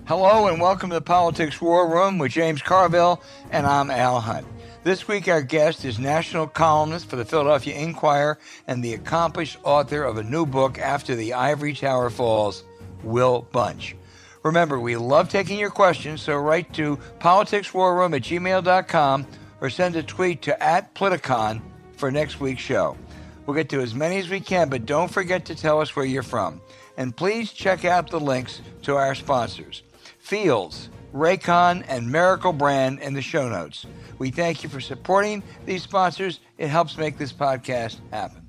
Hello and welcome to the Politics War Room with James Carville, and I'm Al Hunt. This week our guest is national columnist for the Philadelphia Inquirer and the accomplished author of a new book after the Ivory Tower falls, Will Bunch. Remember, we love taking your questions, so write to politicswarroom@gmail.com or send a tweet to @Politicon for next week's show. We'll get to as many as we can, but don't forget to tell us where you're from. And please check out the links to our sponsors, Feals, Raycon, and Miracle Brand in the show notes. We thank you for supporting these sponsors. It helps make this podcast happen.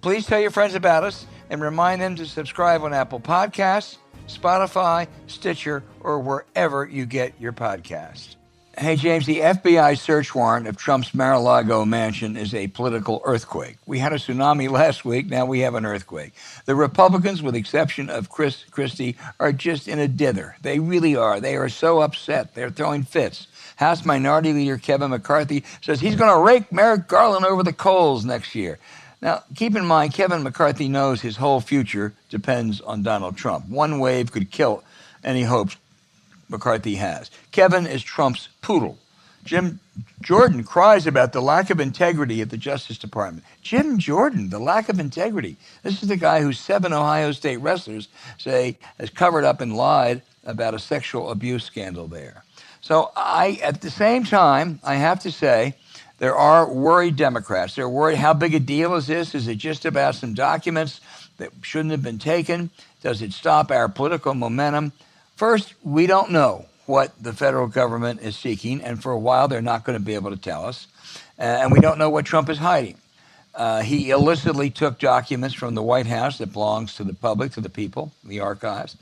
Please tell your friends about us and remind them to subscribe on Apple Podcasts, Spotify, Stitcher, or wherever you get your podcasts. Hey, James, the FBI search warrant of Trump's Mar-a-Lago mansion is a political earthquake. We had a tsunami last week. Now we have an earthquake. The Republicans, with the exception of Chris Christie, are just in a dither. They really are. They are so upset. They're throwing fits. House Minority Leader Kevin McCarthy says he's going to rake Merrick Garland over the coals next year. Now, keep in mind, Kevin McCarthy knows his whole future depends on Donald Trump. One wave could kill any hopes McCarthy has. Kevin is Trump's poodle. Jim Jordan cries about the lack of integrity at the Justice Department. Jim Jordan, the lack of integrity. This is the guy who 7 Ohio State wrestlers say has covered up and lied about a sexual abuse scandal there. So at the same time, I have to say, there are worried Democrats. They're worried, how big a deal is this? Is it just about some documents that shouldn't have been taken? Does it stop our political momentum? First, we don't know what the federal government is seeking, and for a while they're not going to be able to tell us. And we don't know what Trump is hiding. He illicitly took documents from the White House that belongs to the public, to the people, the archives.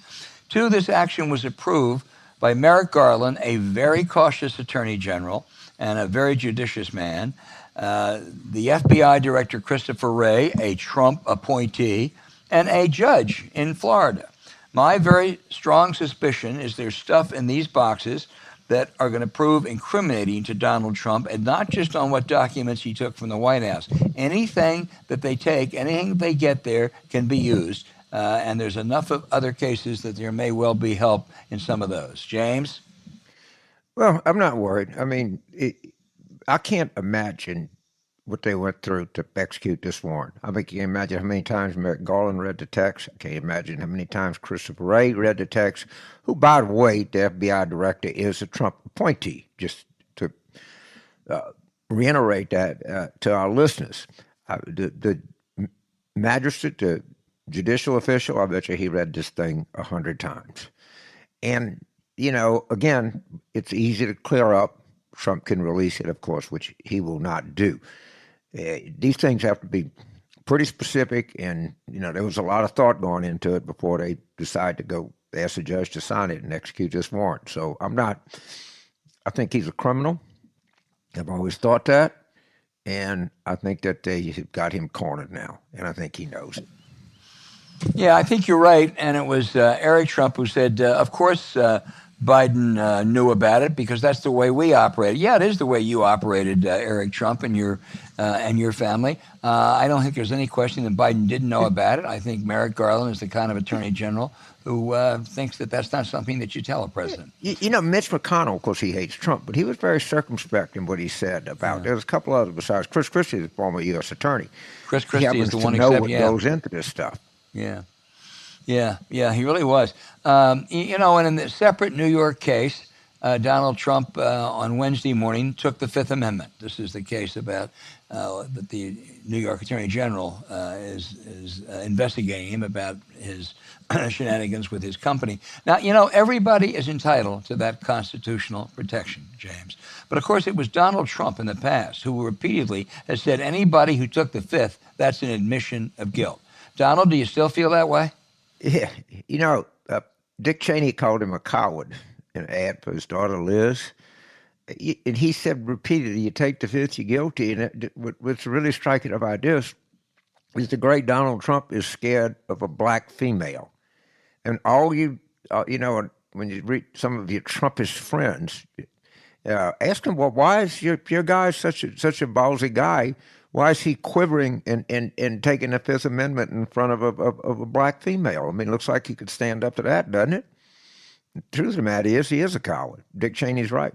Two, this action was approved by Merrick Garland, a very cautious attorney general and a very judicious man, the FBI Director Christopher Wray, a Trump appointee, and a judge in Florida. My very strong suspicion is there's stuff in these boxes that are going to prove incriminating to Donald Trump, and not just on what documents he took from the White House. Anything that they take, anything they get there can be used, and there's enough of other cases that there may well be help in some of those. James? Well, I'm not worried. I mean, I can't imagine what they went through to execute this warrant. I mean, can you imagine how many times Merrick Garland read the text? I can't imagine how many times Christopher Wray read the text, who, by the way, the FBI director is a Trump appointee, just to reiterate that to our listeners. The magistrate, the judicial official, I bet you he read this thing 100 times. And, you know, again, it's easy to clear up. Trump can release it, of course, which he will not do. These things have to be pretty specific, and there was a lot of thought going into it before they decide to go ask the judge to sign it and execute this warrant. So I think he's a criminal. I've always thought that, and I think that they've got him cornered now, and I think he knows it. Yeah, I think you're right, and it was Eric Trump who said, of course, Biden knew about it because that's the way we operated. Yeah, it is the way you operated, Eric Trump and your family. I don't think there's any question that Biden didn't know about it. I think Merrick Garland is the kind of attorney general who thinks that that's not something that you tell a president. Mitch McConnell, of course, he hates Trump, but he was very circumspect in what he said about. There's a couple others besides Chris Christie, is a former U.S. attorney. Chris Christie is the one who knows what goes into this stuff. Yeah, he really was. And in the separate New York case, Donald Trump on Wednesday morning took the Fifth Amendment. This is the case about that the New York Attorney General is investigating him about his shenanigans with his company. Now, everybody is entitled to that constitutional protection, James. But of course, it was Donald Trump in the past who repeatedly has said anybody who took the Fifth, that's an admission of guilt. Donald, do you still feel that way? Yeah, Dick Cheney called him a coward in an ad for his daughter Liz, and he said repeatedly, "You take the Fifth, you're guilty." And what's really striking about this is the great Donald Trump is scared of a black female, and all when you read some of your Trumpist friends, ask him, well, why is your guy such a ballsy guy? Why is he quivering and taking the Fifth Amendment in front of a black female? I mean, it looks like he could stand up to that, doesn't it? The truth of the matter is, he is a coward. Dick Cheney's right.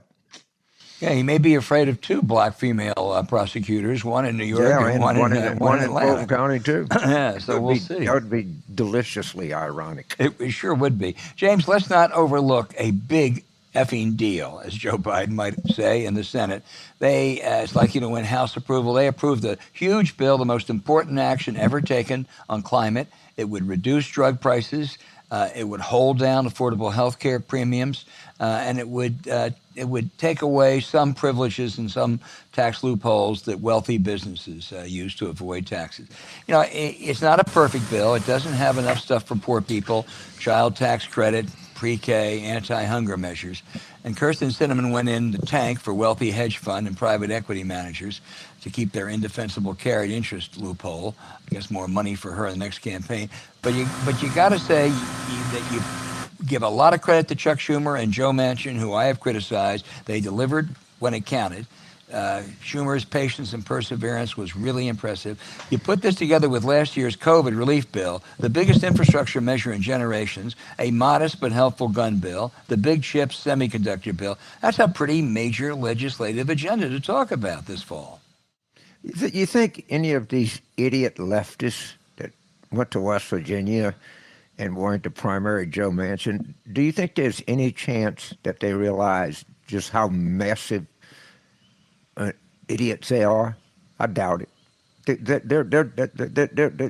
Yeah, he may be afraid of two black female prosecutors, one in New York Yeah, and and one in in Fulton Atlanta. County too. Yeah, so we'll see. That would be deliciously ironic. It sure would be. James, let's not overlook a big effing deal, as Joe Biden might say in the Senate. It's like, when House approval, they approved a huge bill, the most important action ever taken on climate. It would reduce drug prices. It would hold down affordable health care premiums, and it would take away some privileges and some tax loopholes that wealthy businesses use to avoid taxes. It's not a perfect bill. It doesn't have enough stuff for poor people, child tax credit, pre-K, anti-hunger measures. And Kirsten Sinema went in the tank for wealthy hedge fund and private equity managers to keep their indefensible carried interest loophole. I guess more money for her in the next campaign. But you got to say that you give a lot of credit to Chuck Schumer and Joe Manchin, who I have criticized. They delivered when it counted. Schumer's patience and perseverance was really impressive. You put this together with last year's COVID relief bill, the biggest infrastructure measure in generations, a modest but helpful gun bill, the big chips semiconductor bill. That's a pretty major legislative agenda to talk about this fall. You think any of these idiot leftists that went to West Virginia and weren't the primary Joe Manchin, do you think there's any chance that they realize just how massive idiots they are? I doubt it.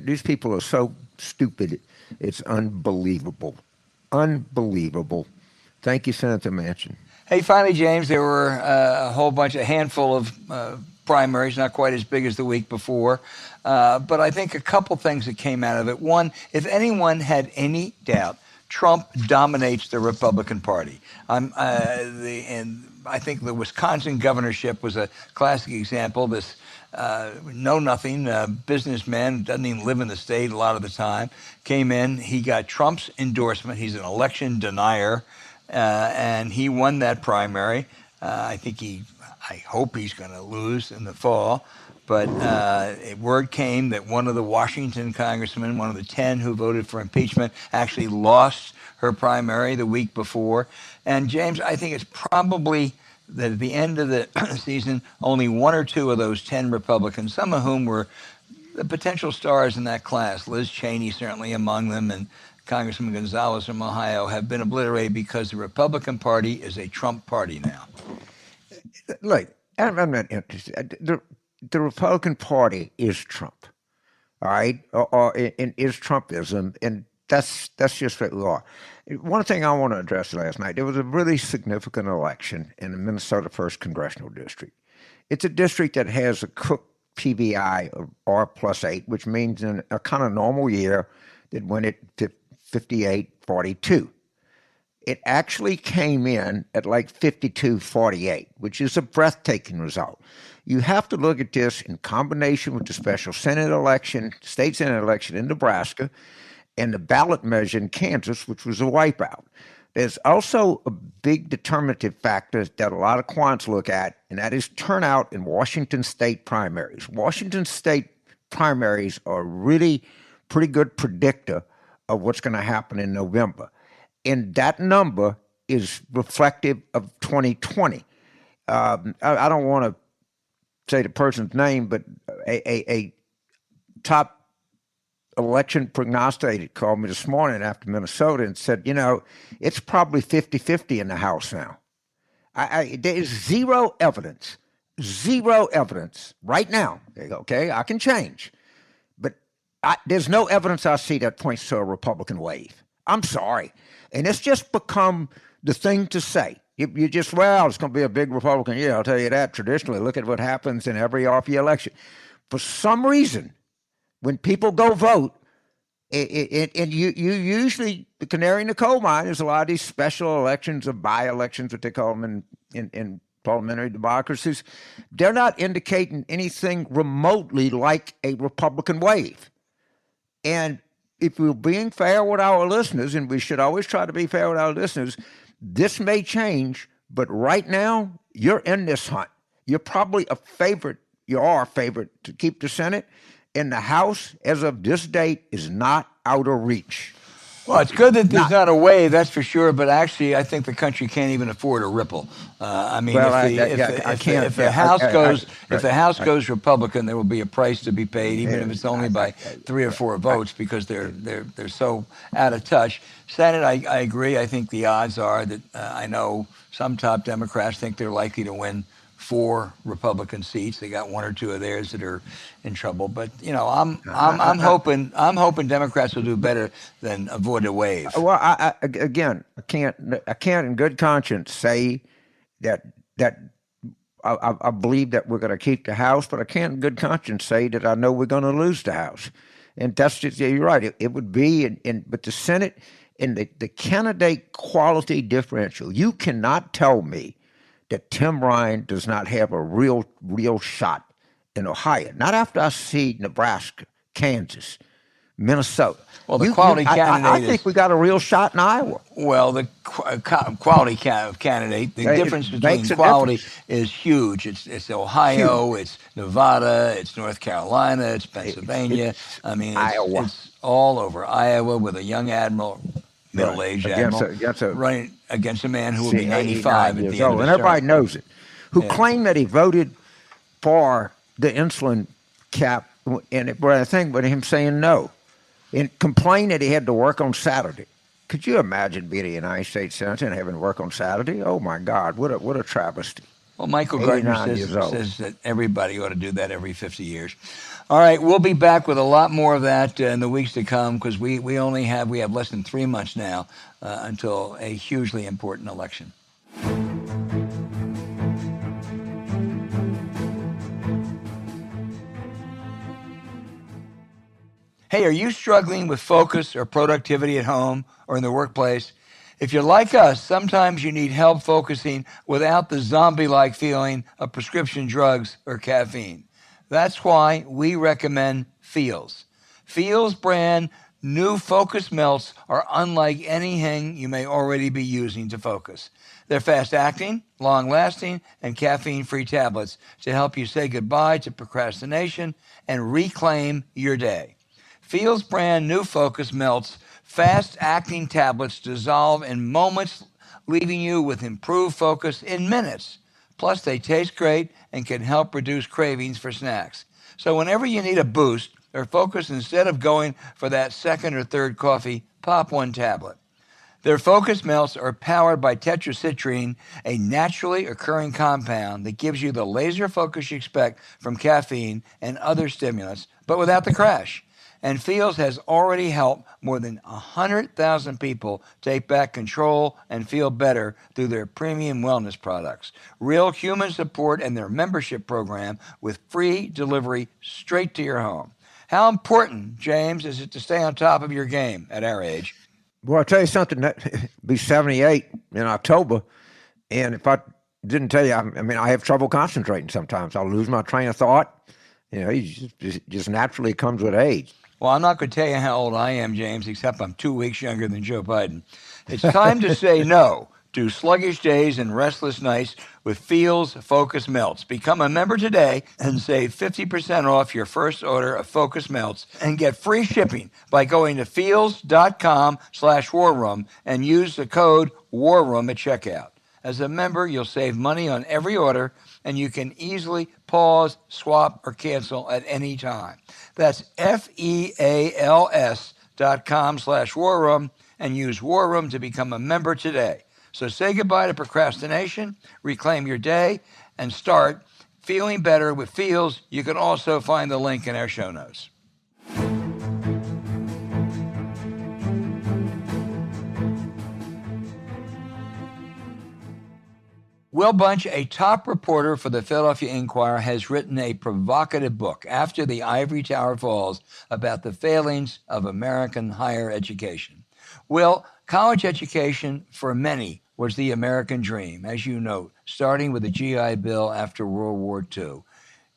These people are so stupid. It's unbelievable. Unbelievable. Thank you, Senator Manchin. Hey, finally, James, there were a handful of primaries, not quite as big as the week before. But I think a couple things that came out of it. One, if anyone had any doubt, Trump dominates the Republican Party. And I think the Wisconsin governorship was a classic example. This know-nothing businessman, doesn't even live in the state a lot of the time, came in. He got Trump's endorsement. He's an election denier, and he won that primary. I hope he's going to lose in the fall. But word came that one of the Washington congressmen, one of the 10 who voted for impeachment, actually lost her primary the week before. And James, I think it's probably that at the end of the season, only one or two of those 10 Republicans, some of whom were the potential stars in that class, Liz Cheney certainly among them, and Congressman Gonzalez from Ohio, have been obliterated because the Republican Party is a Trump party now. Look, I'm not interested. The Republican Party is Trump, all right, and is Trumpism, and that's just what we are. One thing I want to address last night, there was a really significant election in the Minnesota 1st Congressional District. It's a district that has a Cook PVI of R+8, which means in a kind of normal year that went it to 58-42. It actually came in at like 52-48, which is a breathtaking result. You have to look at this in combination with the special Senate election, state Senate election in Nebraska, and the ballot measure in Kansas, which was a wipeout. There's also a big determinative factor that a lot of quants look at, and that is turnout in Washington state primaries. Washington state primaries are really pretty good predictor of what's going to happen in November. And that number is reflective of 2020. I don't want to say the person's name, but a top election prognosticator called me this morning after Minnesota and said, it's probably 50-50 in the House now. There is zero evidence right now. Okay, I can change. But there's no evidence I see that points to a Republican wave. I'm sorry. And it's just become the thing to say. You just, it's going to be a big Republican year. I'll tell you that. Traditionally, look at what happens in every off-year election. For some reason, when people go vote, and you usually, the canary in the coal mine is a lot of these special elections or by-elections, what they call them in parliamentary democracies. They're not indicating anything remotely like a Republican wave. And if we're being fair with our listeners, and we should always try to be fair with our listeners, this may change, but right now, you're in this hunt. You're probably a favorite. You are a favorite to keep the Senate. And the House, as of this date, is not out of reach. Well, it's good that there's not a wave, that's for sure. But actually, I think the country can't even afford a ripple. I mean, Well, if the House goes Republican, there will be a price to be paid, even if it's only by 3 or 4 votes, because they're so out of touch. Senate, I agree. I think the odds are that I know some top Democrats think they're likely to win 4 Republican seats. They got 1 or 2 of theirs that are in trouble. But I'm hoping Democrats will do better than avoid a wave. Well, again, I can't in good conscience say that I believe that we're going to keep the House, but I can't in good conscience say that I know we're going to lose the House. And that's just, you're right. It would be, but the Senate and the candidate quality differential. You cannot tell me that Tim Ryan does not have a real shot in Ohio. Not after I see Nebraska, Kansas, Minnesota. Well, the quality candidate I think we got a real shot in Iowa. Well, the quality candidate, the difference between quality is huge. It's Ohio, huge. It's Nevada, it's North Carolina, it's Pennsylvania. Iowa. It's all over. Iowa with a young admiral, middle-aged admiral, running against a man who will be 95 at the end of his and everybody term. knows it, who claimed that he voted for the insulin cap, but him saying no, and complained that he had to work on Saturday. Could you imagine being a United States Senator and having to work on Saturday? Oh my God, what a travesty! Well, Michael Gardner says that everybody ought to do that every 50 years. All right, we'll be back with a lot more of that in the weeks to come, because we have less than 3 months now until a hugely important election. Hey, are you struggling with focus or productivity at home or in the workplace? If you're like us, sometimes you need help focusing without the zombie-like feeling of prescription drugs or caffeine. That's why we recommend Feals. Feals brand new focus melts are unlike anything you may already be using to focus. They're fast-acting, long-lasting, and caffeine-free tablets to help you say goodbye to procrastination and reclaim your day. Feals brand new focus melts, fast-acting tablets dissolve in moments, leaving you with improved focus in minutes. Plus, they taste great and can help reduce cravings for snacks. So whenever you need a boost or focus, instead of going for that second or third coffee, pop one tablet. Their focus melts are powered by tetracitrine, a naturally occurring compound that gives you the laser focus you expect from caffeine and other stimulants, but without the crash. And Feals has already helped more than 100,000 people take back control and feel better through their premium wellness products. Real human support and their membership program with free delivery straight to your home. How important, James, is it to stay on top of your game at our age? Well, I'll tell you something. That be 78 in October, and if I didn't tell you, I have trouble concentrating sometimes. I'll lose my train of thought. It just naturally comes with age. Well, I'm not going to tell you how old I am, James, except I'm 2 weeks younger than Joe Biden. It's time to say no to sluggish days and restless nights with Feals Focus Melts. Become a member today and save 50% off your first order of Focus Melts and get free shipping by going to feals.com/warroom and use the code WARROOM at checkout. As a member, you'll save money on every order, and you can easily pause, swap, or cancel at any time. That's feals.com/warroom and use War Room to become a member today. So say goodbye to procrastination, reclaim your day, and start feeling better with Feals. You can also find the link in our show notes. Will Bunch, a top reporter for the Philadelphia Inquirer, has written a provocative book, After the Ivory Tower Falls, about the failings of American higher education. Will, college education for many was the American dream, as you note, starting with the GI Bill after World War II.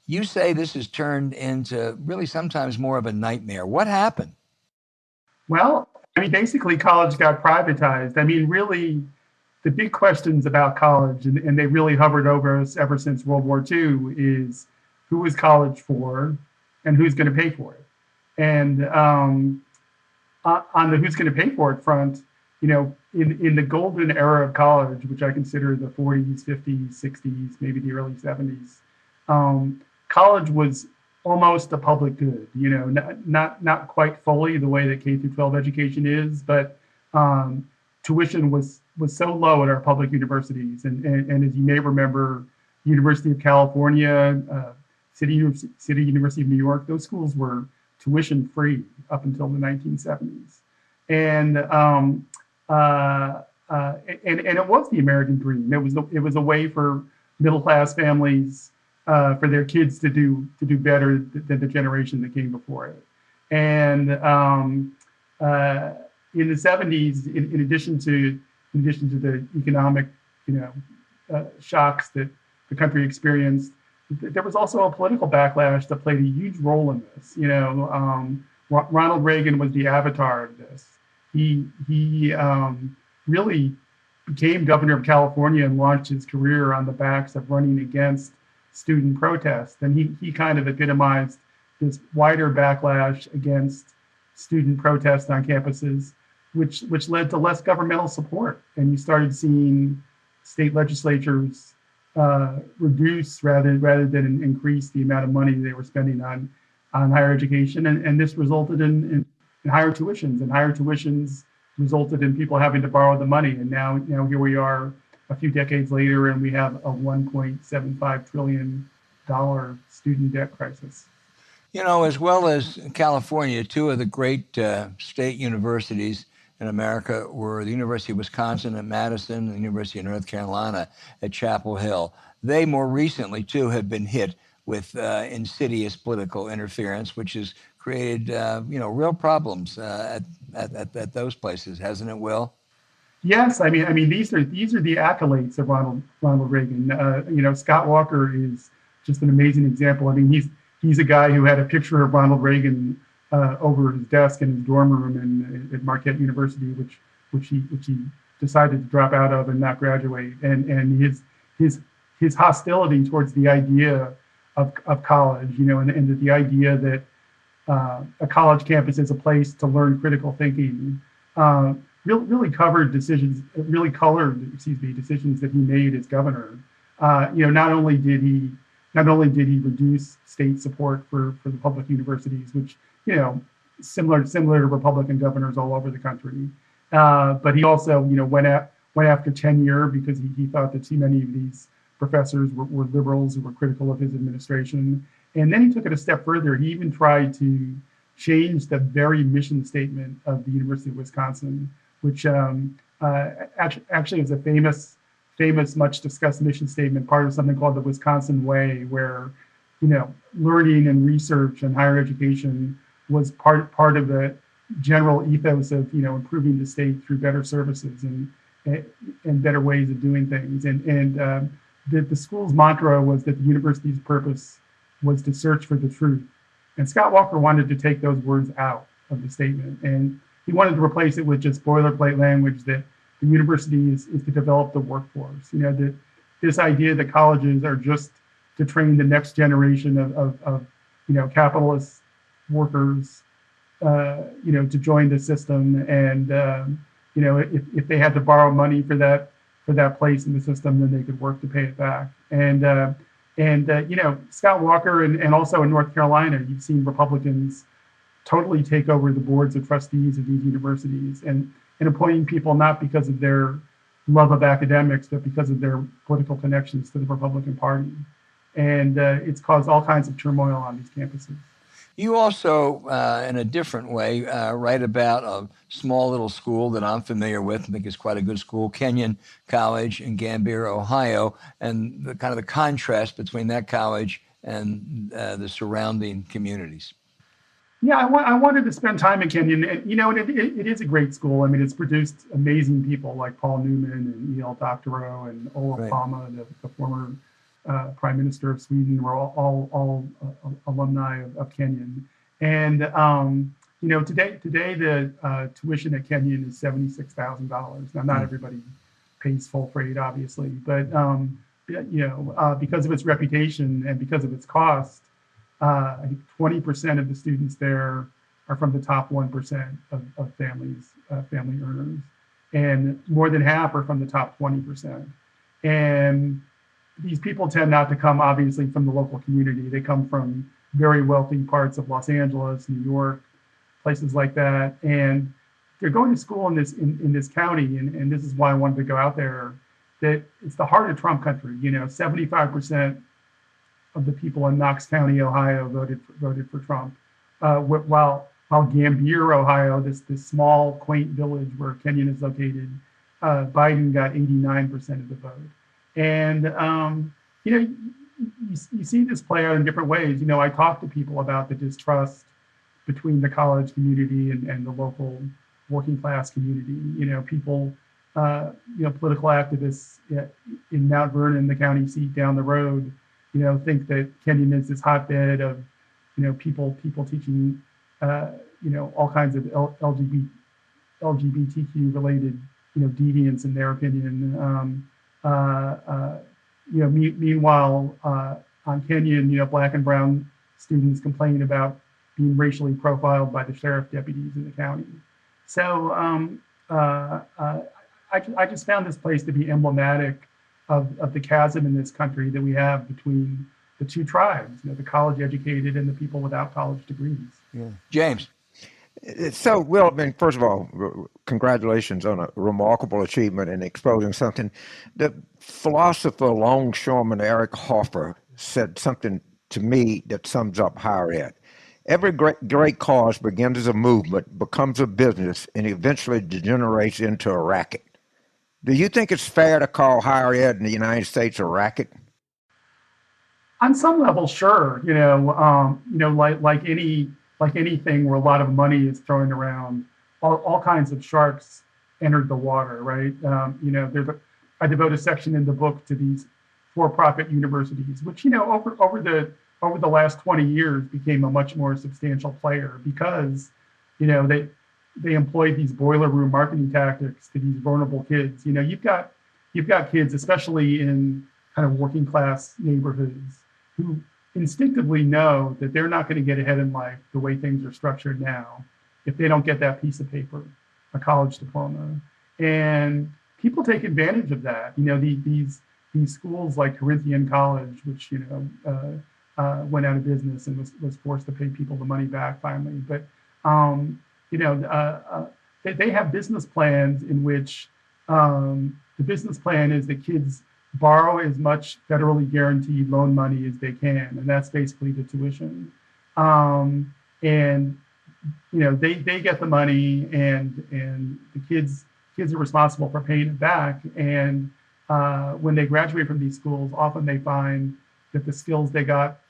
You say this has turned into really sometimes more of a nightmare. What happened? Well, basically college got privatized. Really, the big questions about college, and they really hovered over us ever since World War II, is who is college for and who's going to pay for it? And on the who's going to pay for it front, in the golden era of college, which I consider the 40s, 50s, 60s, maybe the early 70s, college was almost a public good. Not quite fully the way that K through 12 education is, but tuition was so low at our public universities, and as you may remember, University of California, City University of New York, those schools were tuition free up until the 1970s, and it was the American dream. It was a way for middle class families, for their kids to do better than the generation that came before it. And in the 70s, in addition to the economic shocks that the country experienced, there was also a political backlash that played a huge role in this. Ronald Reagan was the avatar of this. He really became governor of California and launched his career on the backs of running against student protest. And he kind of epitomized this wider backlash against student protest on campuses, which led to less governmental support. And you started seeing state legislatures reduce rather than increase the amount of money they were spending on higher education. And this resulted in higher tuitions, and higher tuitions resulted in people having to borrow the money. And now here we are a few decades later, and we have a $1.75 trillion student debt crisis. As well as California, two of the great state universities in America were the University of Wisconsin at Madison and the University of North Carolina at Chapel Hill. They more recently, too, have been hit with insidious political interference, which has created, real problems at those places, hasn't it, Will? Yes, I mean these are the accolades of Ronald Reagan. Scott Walker is just an amazing example. I mean, he's a guy who had a picture of Ronald Reagan over his desk in his dorm room at Marquette University, which he decided to drop out of and not graduate. And his hostility towards the idea of college, and the idea that a college campus is a place to learn critical thinking, really colored decisions that he made as governor. Not only did he reduce state support for the public universities, which similar to Republican governors all over the country, but he also went after tenure because he thought that too many of these professors were liberals who were critical of his administration. And then he took it a step further. He even tried to change the very mission statement of the University of Wisconsin, which actually is a famous, much discussed mission statement, part of something called the Wisconsin Way, where learning and research and higher education was part of the general ethos of improving the state through better services and better ways of doing things. And the school's mantra was that the university's purpose was to search for the truth. And Scott Walker wanted to take those words out of the statement, and he wanted to replace it with just boilerplate language that the university is to develop the workforce. This idea that colleges are just to train the next generation of capitalist workers, to join the system, and if they had to borrow money for that place in the system, then they could work to pay it back. And Scott Walker and also in North Carolina, you've seen Republicans totally take over the boards of trustees of these universities and appointing people not because of their love of academics, but because of their political connections to the Republican Party. And it's caused all kinds of turmoil on these campuses. You also, in a different way, write about a small little school that I'm familiar with. I think it's quite a good school, Kenyon College in Gambier, Ohio, and the kind of the contrast between that college and the surrounding communities. Yeah, I wanted to spend time in Kenyon. And, it is a great school. I mean, it's produced amazing people like Paul Newman and E.L. Doctorow and Olof Palme, the former Prime Minister of Sweden, were all alumni of Kenyon. And today the tuition at Kenyon is $76,000. Now, not everybody pays full freight, obviously, but because of its reputation and because of its cost, I think 20% of the students there are from the top 1% of families, family earners. And more than half are from the top 20%. And these people tend not to come obviously from the local community. They come from very wealthy parts of Los Angeles, New York, places like that. And they're going to school in this county. And this is why I wanted to go out there, that it's the heart of Trump country. 75% of the people in Knox County, Ohio, voted for Trump. While Gambier, Ohio, this small, quaint village where Kenyon is located, Biden got 89% of the vote. And, you see this play out in different ways. I talk to people about the distrust between the college community and the local working class community. People, political activists in Mount Vernon, the county seat down the road, think that Kenyon is this hotbed of, people teaching, all kinds of LGBTQ related, deviance in their opinion. Meanwhile, on Kenyon, Black and brown students complain about being racially profiled by the sheriff deputies in the county. So I just found this place to be emblematic of the chasm in this country that we have between the two tribes, the college educated and the people without college degrees. Yeah. James. So, Will, first of all, congratulations on a remarkable achievement in exposing something. The philosopher, longshoreman Eric Hoffer said something to me that sums up higher ed. Every great cause begins as a movement, becomes a business, and eventually degenerates into a racket. Do you think it's fair to call higher ed in the United States a racket? On some level, sure. Like anything where a lot of money is thrown around, all kinds of sharks entered the water, right? I devote a section in the book to these for-profit universities, which over the last 20 years became a much more substantial player because they employ these boiler room marketing tactics to these vulnerable kids. You've got kids, especially in kind of working class neighborhoods, who instinctively know that they're not going to get ahead in life the way things are structured now if they don't get that piece of paper, a college diploma. And people take advantage of that. These schools like Corinthian College, which went out of business and was forced to pay people the money back finally. But they have business plans in which the business plan is that kids borrow as much federally guaranteed loan money as they can, and that's basically the tuition. They get the money, and the kids are responsible for paying it back. And when they graduate from these schools, often they find that the skills they got,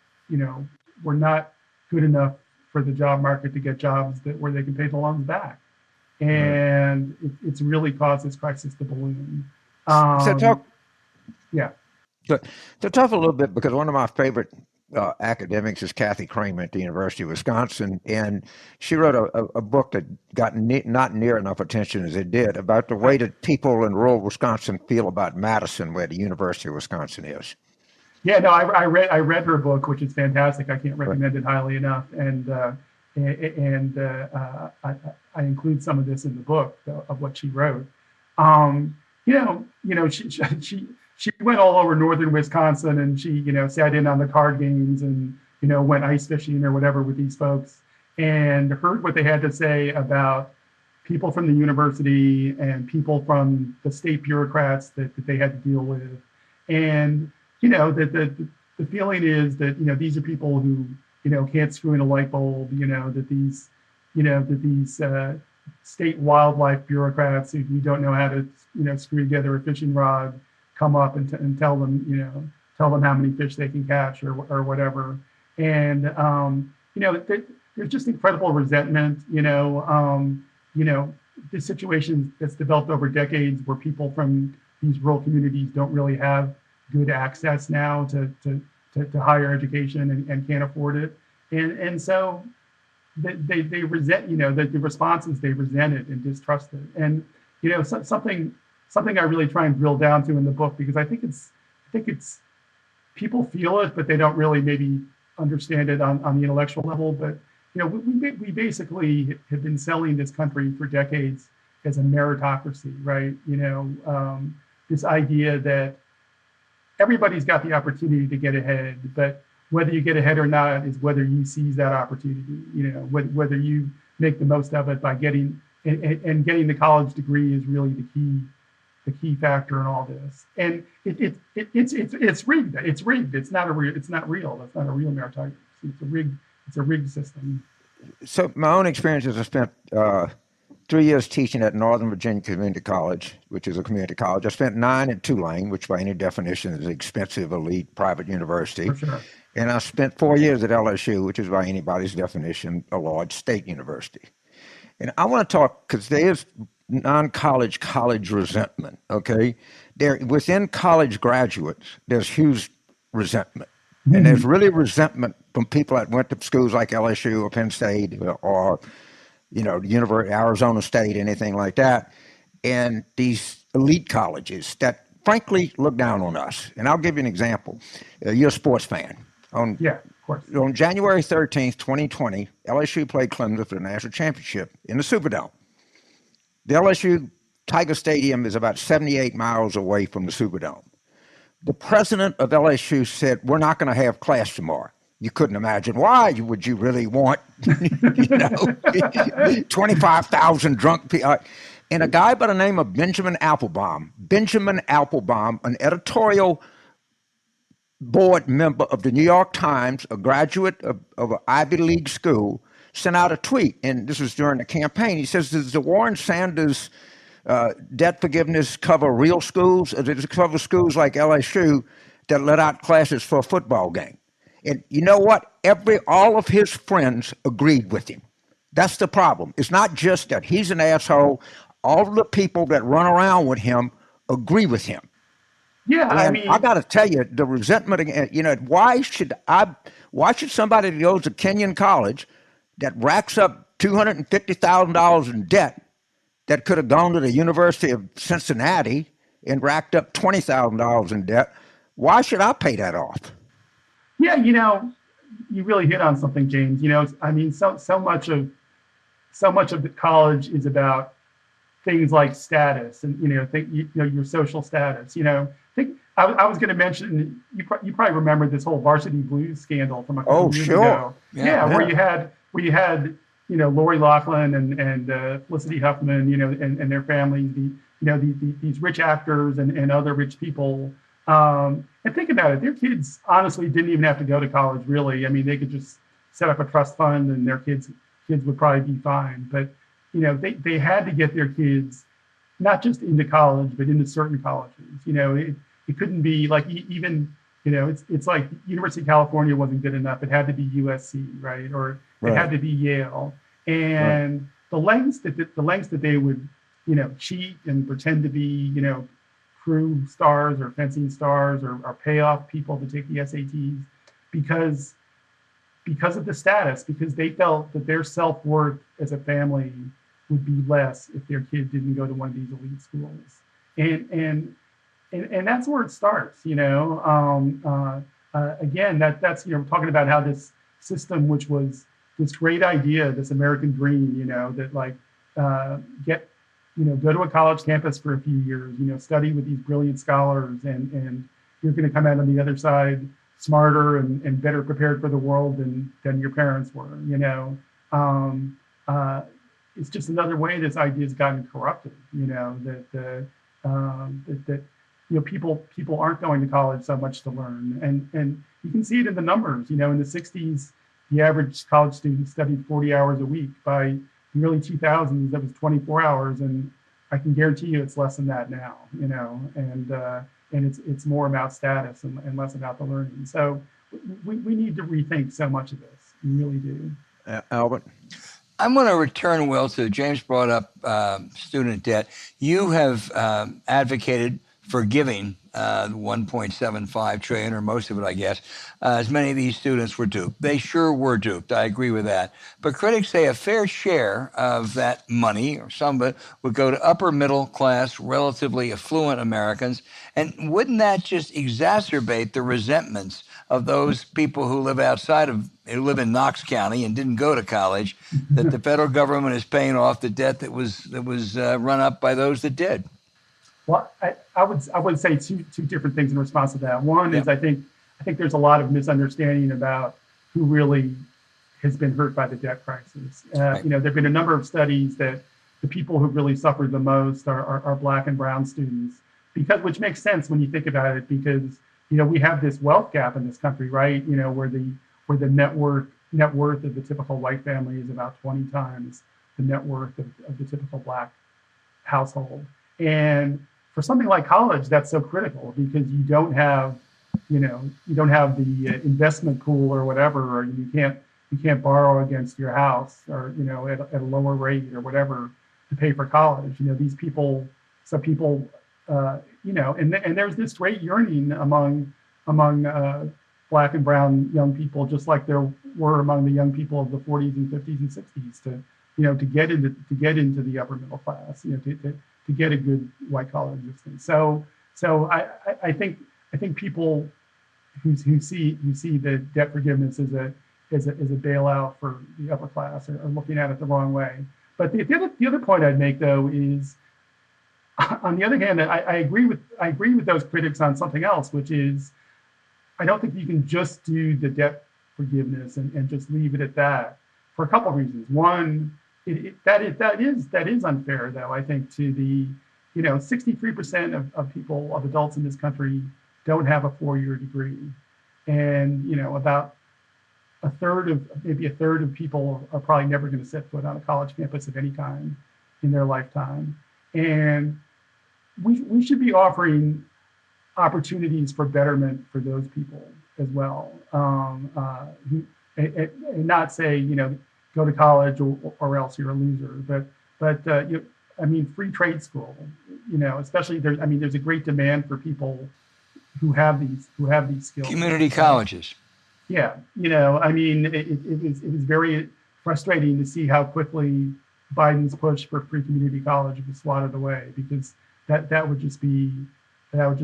were not good enough for the job market to get jobs where they can pay the loans back. And it's really caused this crisis to balloon. Yeah. So talk a little bit, because one of my favorite academics is Kathy Kramer at the University of Wisconsin, and she wrote a book that got not near enough attention as it did about the way that people in rural Wisconsin feel about Madison, where the University of Wisconsin is. Yeah, no, I read her book, which is fantastic. I can't recommend it highly enough, and I include some of this in the book of what she wrote. She went all over northern Wisconsin, and she, sat in on the card games and, went ice fishing or whatever with these folks, and heard what they had to say about people from the university and people from the state bureaucrats that they had to deal with. And, that the feeling is that, these are people who, can't screw in a light bulb, that these state wildlife bureaucrats who don't know how to, screw together a fishing rod, come up and tell them, how many fish they can catch or whatever. And, there's just incredible resentment, this situation that's developed over decades where people from these rural communities don't really have good access now to higher education and can't afford it. And so they resent, the responses, they resent it and distrust it. And, something I really try and drill down to in the book, because I think it's people feel it, but they don't really maybe understand it on the intellectual level. But we basically have been selling this country for decades as a meritocracy, right? This idea that everybody's got the opportunity to get ahead, but whether you get ahead or not is whether you seize that opportunity, whether you make the most of it by getting the college degree is really the key factor in all this. And it's rigged. It's rigged. It's not real. That's not a real meritocracy. It's a rigged system. So my own experience is I spent 3 years teaching at Northern Virginia Community College, which is a community college. I spent 9 at Tulane, which by any definition is an expensive, elite private university. For sure. And I spent 4 years at LSU, which is by anybody's definition a large state university. And I want to talk, because there's non-college college resentment, okay? Within college graduates, there's huge resentment. Mm-hmm. And there's really resentment from people that went to schools like LSU or Penn State or University, Arizona State, anything like that, and these elite colleges that frankly look down on us. And I'll give you an example. You're a sports fan. Yeah, of course. On January 13th, 2020, LSU played Clemson for the national championship in the Superdome. The LSU Tiger Stadium is about 78 miles away from the Superdome. The president of LSU said, "We're not going to have class tomorrow." You couldn't imagine why would you really want 25,000 drunk people. And a guy by the name of Benjamin Applebaum, an editorial board member of the New York Times, a graduate of an Ivy League school, sent out a tweet, and this was during the campaign. He says, "Does the Warren Sanders debt forgiveness cover real schools, or does it cover schools like LSU that let out classes for a football game?" And you know what? All of his friends agreed with him. That's the problem. It's not just that he's an asshole. All of the people that run around with him agree with him. Yeah, and I got to tell you, the resentment. Why should somebody that goes to Kenyon College that racks up $250,000 in debt that could have gone to the University of Cincinnati and racked up $20,000 in debt? Why should I pay that off? Yeah, you really hit on something, James. So much of the college is about things like status and your social status. I was going to mention, you probably remember this whole Varsity Blues scandal from a couple years ago. Yeah, where you had Lori Loughlin and Felicity Huffman, and their families, these rich actors and other rich people. And think about it, their kids honestly didn't even have to go to college, really. I mean, they could just set up a trust fund and their kids would probably be fine. But, they had to get their kids not just into college, but into certain colleges. It couldn't be like even, it's like University of California wasn't good enough. It had to be USC, right? Or it had to be Yale. And the lengths that they would, cheat and pretend to be, crew stars or fencing stars or pay off people to take the SATs because of the status, because they felt that their self-worth as a family would be less if their kid didn't go to one of these elite schools. And that's where it starts, again, that's, talking about how this system, which was this great idea, this American dream, that like go to a college campus for a few years, study with these brilliant scholars, and you're going to come out on the other side smarter and better prepared for the world than your parents were. It's just another way this idea has gotten corrupted. That people aren't going to college so much to learn, and you can see it in the numbers. In the '60s, the average college student studied 40 hours a week. By the early 2000s, that was 24 hours, and I can guarantee you it's less than that now. And it's more about status and less about the learning. So we need to rethink so much of this. We really do. Albert? I'm going to return, Will, to James brought up student debt. You have advocated for giving $1.75 trillion, or most of it, I guess, as many of these students were duped. They sure were duped. I agree with that. But critics say a fair share of that money, or some of it, would go to upper middle class, relatively affluent Americans. And wouldn't that just exacerbate the resentments of those people who live who live in Knox County and didn't go to college, that the federal government is paying off the debt that was run up by those that did. Well, I would say two different things in response to that. One is I think there's a lot of misunderstanding about who really has been hurt by the debt crisis. Right. There've been a number of studies that the people who really suffered the most are Black and brown students, which makes sense when you think about it, because we have this wealth gap in this country, right? Where the net worth of the typical white family is about 20 times the net worth of the typical Black household. And for something like college, that's so critical, because you don't have the investment pool or whatever, or you can't borrow against your house, or at a lower rate or whatever to pay for college. These people, and there's this great yearning among Black and brown young people, just like there were among the young people of the 40s and 50s and 60s, to get into the upper middle class, to get a good white collar existence. So I think people who see the debt forgiveness as a bailout for the upper class are looking at it the wrong way. But the other point I'd make, though, is, on the other hand, I agree with those critics on something else, which is, I don't think you can just do the debt forgiveness and just leave it at that, for a couple of reasons. One, that is unfair, though. I think to the 63% of adults in this country don't have a 4-year degree, and about maybe a third of people are probably never going to set foot on a college campus of any kind in their lifetime. And we should be offering opportunities for betterment for those people as well, and not say, go to college or else you're a loser. But free trade school, especially there's a great demand for people who have these skills. Community colleges. Yeah, it was very frustrating to see how quickly Biden's push for free community college was swatted away, because that would just be a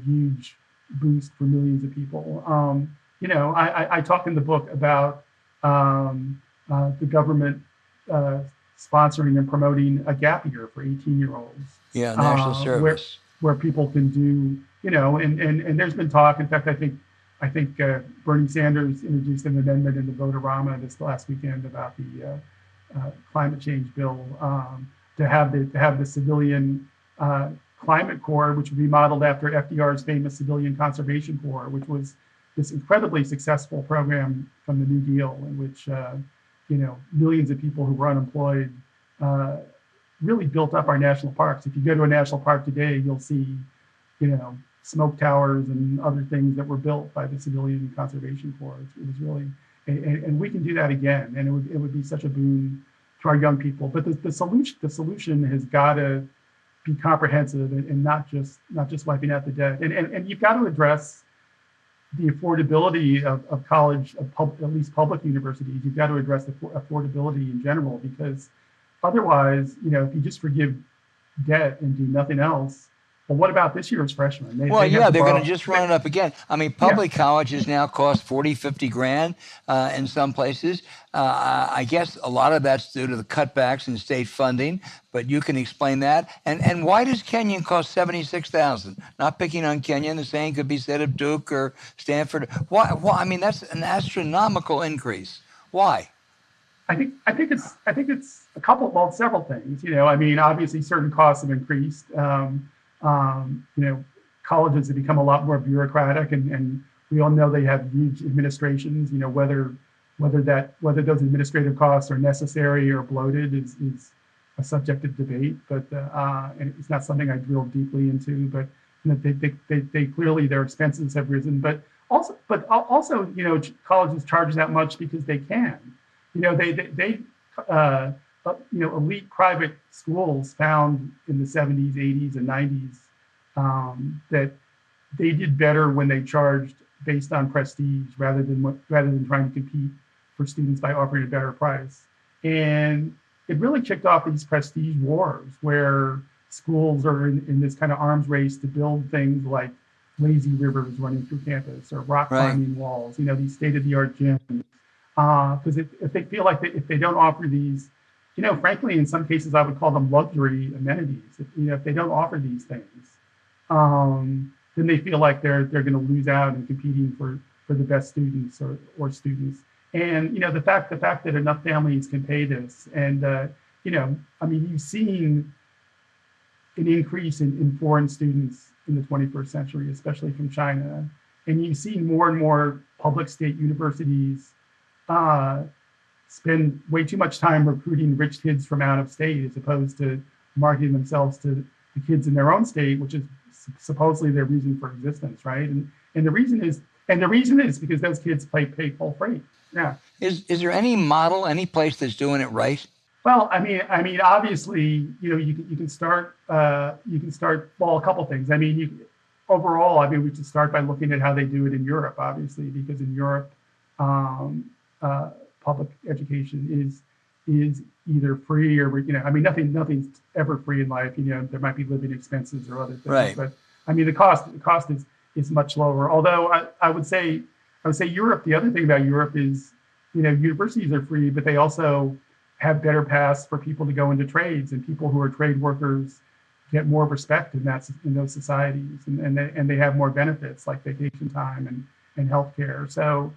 huge boost for millions of people. I talk in the book about the government sponsoring and promoting a gap year for 18-year-olds. Yeah, national service, where people can do, and there's been talk. In fact, I think Bernie Sanders introduced an amendment in the Vote-A-Rama this last weekend about the climate change bill, to have the civilian climate corps, which would be modeled after FDR's famous civilian conservation corps, which was this incredibly successful program from the New Deal, in which millions of people who were unemployed really built up our national parks. If you go to a national park today, you'll see smoke towers and other things that were built by the civilian conservation corps. It was really, and we can do that again, and it would be such a boon to our young people. But the solution has got to be comprehensive and not just wiping out the debt. And you've got to address the affordability of college, at least public universities. You've got to address the affordability in general, because otherwise, if you just forgive debt and do nothing else, well, what about this year's freshmen? They're going to just run it up again. Public colleges now cost 40, 50 grand in some places. I guess a lot of that's due to the cutbacks in state funding, but you can explain that. And why does Kenyon cost $76,000? Not picking on Kenyon, the same could be said of Duke or Stanford. Why? That's an astronomical increase. Why? I think it's several things. Obviously certain costs have increased. Colleges have become a lot more bureaucratic, and we all know they have huge administrations. Whether those administrative costs are necessary or bloated is a subject of debate. But and it's not something I drill deeply into. But they clearly, their expenses have risen. But also, colleges charge that much because they can. Elite private schools found in the 70s, 80s, and 90s that they did better when they charged based on prestige rather than trying to compete for students by offering a better price. And it really kicked off these prestige wars where schools are in this kind of arms race to build things like lazy rivers running through campus or rock Right. climbing walls, these state-of-the-art gyms. Because if they feel like if they don't offer these, frankly, in some cases, I would call them luxury amenities. If they don't offer these things, then they feel like they're going to lose out in competing for the best students or students. And the fact that enough families can pay this, and you've seen an increase in foreign students in the 21st century, especially from China, and you've seen more and more public state universities spend way too much time recruiting rich kids from out of state as opposed to marketing themselves to the kids in their own state, which is supposedly their reason for existence, right? And the reason is because those kids pay full freight. Yeah. Is there any model, any place that's doing it right? Well, obviously, you can start. Well, a couple things. Overall, we should start by looking at how they do it in Europe, obviously, because in Europe, public education is either free or nothing's ever free in life. There might be living expenses or other things, Right. But the cost is much lower. Although I would say Europe. The other thing about Europe is universities are free, but they also have better paths for people to go into trades, and people who are trade workers get more respect in those societies, and they have more benefits like vacation time and healthcare. So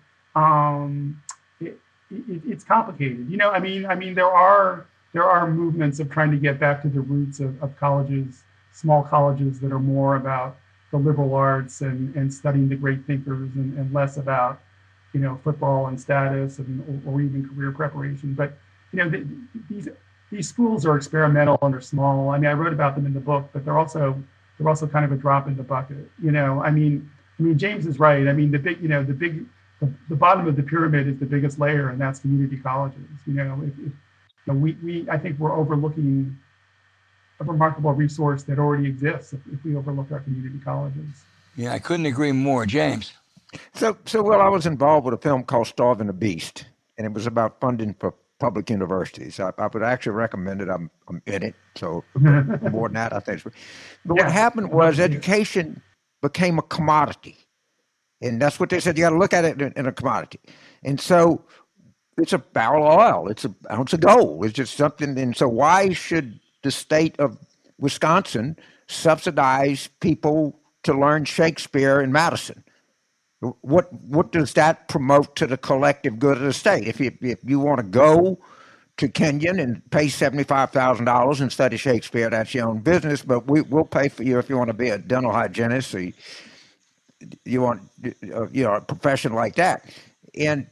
it's complicated. There are movements of trying to get back to the roots of colleges, small colleges that are more about the liberal arts and studying the great thinkers and less about football and status or even career preparation. But these schools are experimental and they're small. I wrote about them in the book, but they're also kind of a drop in the bucket. James is right. The bottom of the pyramid is the biggest layer, and that's community colleges. I think we're overlooking a remarkable resource that already exists if we overlook our community colleges. Yeah, I couldn't agree more, James. So well, I was involved with a film called Starving the Beast, and it was about funding for public universities. I would actually recommend it. I'm in it, so more than that, I think. But what happened was education became a commodity, and that's what they said. You got to look at it in a commodity, and so it's a barrel of oil. It's an ounce of gold. It's just something. And so why should the state of Wisconsin subsidize people to learn Shakespeare in Madison? What does that promote to the collective good of the state? If you want to go to Kenyon and pay $75,000 and study Shakespeare, that's your own business. But we'll pay for you if you want to be a dental hygienist or you want a profession like that. And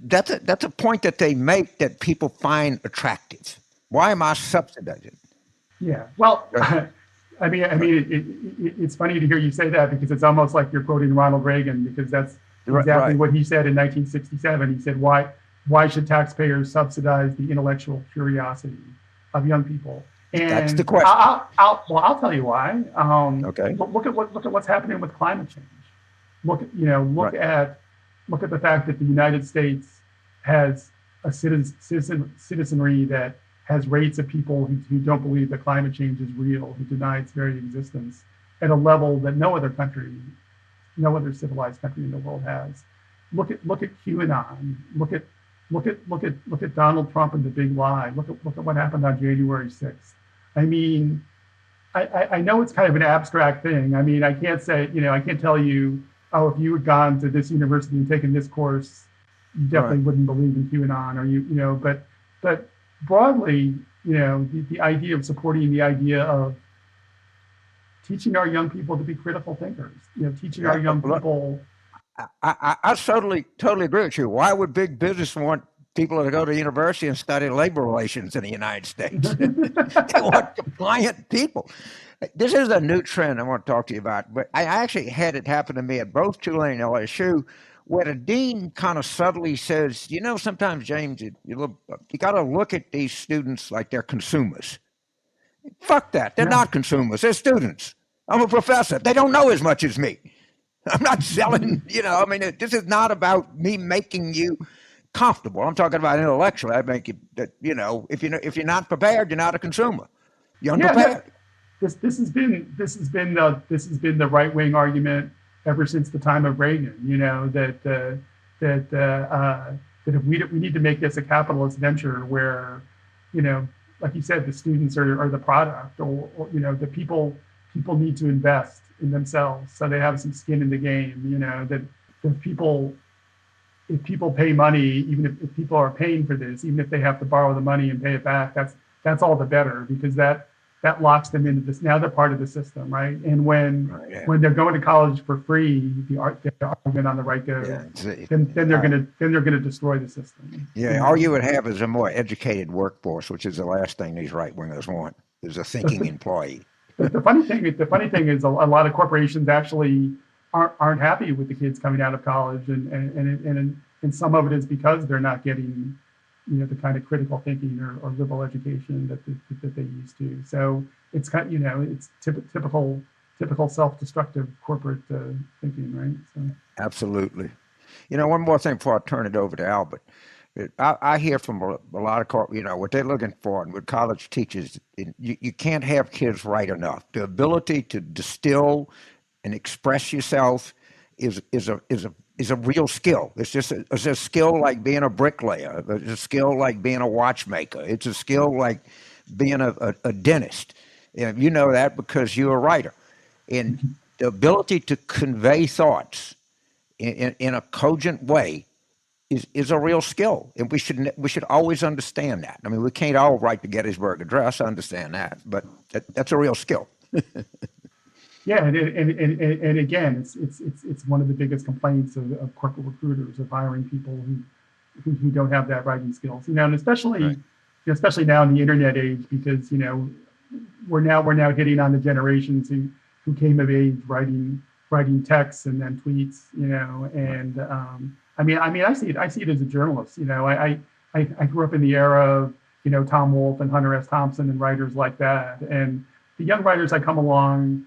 that's a point that they make that people find attractive. Why am I subsidizing? Yeah. Well. It's funny to hear you say that because it's almost like you're quoting Ronald Reagan, because that's exactly what he said in 1967. He said, why should taxpayers subsidize the intellectual curiosity of young people? And that's the question. I'll tell you why. Okay. Look at what's happening with climate change. Look at the fact that the United States has a citizenry that has rates of people who don't believe that climate change is real, who deny its very existence, at a level that no other civilized country in the world has. Look at QAnon. Look at Donald Trump and the big lie. Look at what happened on January 6th. I know it's kind of an abstract thing. I can't say, I can't tell you, oh, if you had gone to this university and taken this course, you definitely wouldn't believe in QAnon, but broadly, the idea of supporting the idea of teaching our young people to be critical thinkers, teaching our young people. I totally agree with you. Why would big business want people to go to university and study labor relations in the United States? They want compliant people. This is a new trend I want to talk to you about, but I actually had it happen to me at both Tulane and LSU, where the dean kind of subtly says, sometimes, James, you got to look at these students like they're consumers. Fuck that. They're not consumers. They're students. I'm a professor. They don't know as much as me. I'm not selling, this is not about me making you comfortable. I'm talking about intellectually. I make you that, if you're not prepared, you're not a consumer. You're unprepared. the right wing argument ever since the time of Reagan. That if we need to make this a capitalist venture where, like you said, the students are the product, or the people need to invest in themselves so they have some skin in the game. That if people pay money, even if people are paying for this, even if they have to borrow the money and pay it back, that's all the better, because that locks them into this. Now they're part of the system, right? And when they're going to college for free, the argument on the right goes, then they're gonna destroy the system. Yeah, all you would have is a more educated workforce, which is the last thing these right wingers want. Is a thinking employee. The funny thing is a lot of corporations actually aren't happy with the kids coming out of college, and some of it is because they're not getting the kind of critical thinking or liberal education that they used to. So it's it's typical self-destructive corporate thinking, right? So. Absolutely. One more thing before I turn it over to Albert. I hear from a lot of what they're looking for, and what college teaches. You can't have kids write enough. The ability to distill and express yourself is a real skill. It's a skill like being a bricklayer. It's a skill like being a watchmaker. It's a skill like being a dentist. You know that because you're a writer. And the ability to convey thoughts in a cogent way is a real skill, and we should always understand that. I mean, we can't all write the Gettysburg Address. I understand that, but that's a real skill. Yeah, and again, it's one of the biggest complaints of corporate recruiters, of hiring people who don't have that writing skills. And especially now in the internet age, because we're now hitting on the generations who came of age writing texts and then tweets. I mean, I see it as a journalist. I grew up in the era of Tom Wolfe and Hunter S. Thompson and writers like that, and the young writers that come along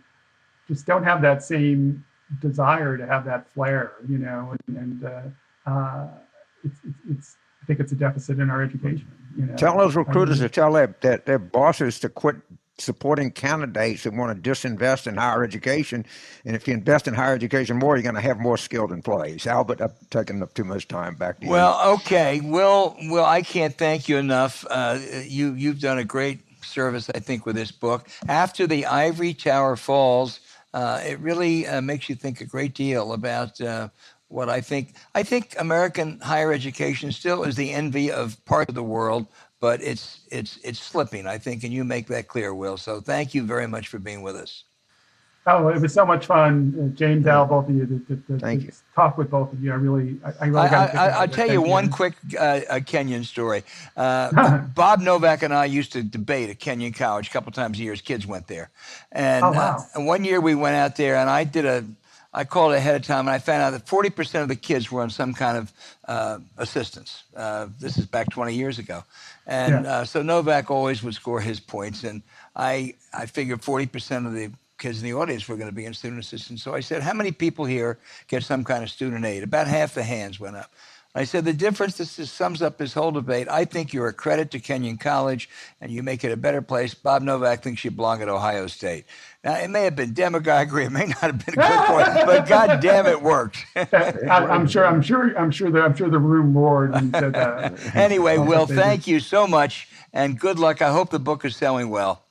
just don't have that same desire to have that flair, I think it's a deficit in our education. Tell those recruiters to tell their bosses to quit supporting candidates that want to disinvest in higher education. And if you invest in higher education more, you're going to have more skilled employees. Albert, I've taken up too much time. Back to you. Well, okay. Will, I can't thank you enough. You've done a great service, I think, with this book. After the Ivory Tower falls, it really makes you think a great deal about what I think. I think American higher education still is the envy of part of the world, but it's slipping, I think, and you make that clear, Will. So thank you very much for being with us. Oh, it was so much fun, James, Al, both of you, to talk with both of you. I really I'll tell you one quick Kenyan story. Bob Novak and I used to debate at Kenyon College a couple times a year as kids went there. And, and one year we went out there, and I called ahead of time, and I found out that 40% of the kids were on some kind of assistance. This is back 20 years ago. And so Novak always would score his points, and I figured 40% of the kids in the audience were going to be in student assistance. So I said, how many people here get some kind of student aid? About half the hands went up. I said, the difference, this just sums up this whole debate. I think you're a credit to Kenyon College, and you make it a better place. Bob Novak thinks you belong at Ohio State. Now, it may have been demagoguery, it may not have been a good point, but God damn, it worked. I'm sure the room roared when you said that. Anyway, Will, thank you so much, and good luck. I hope the book is selling well.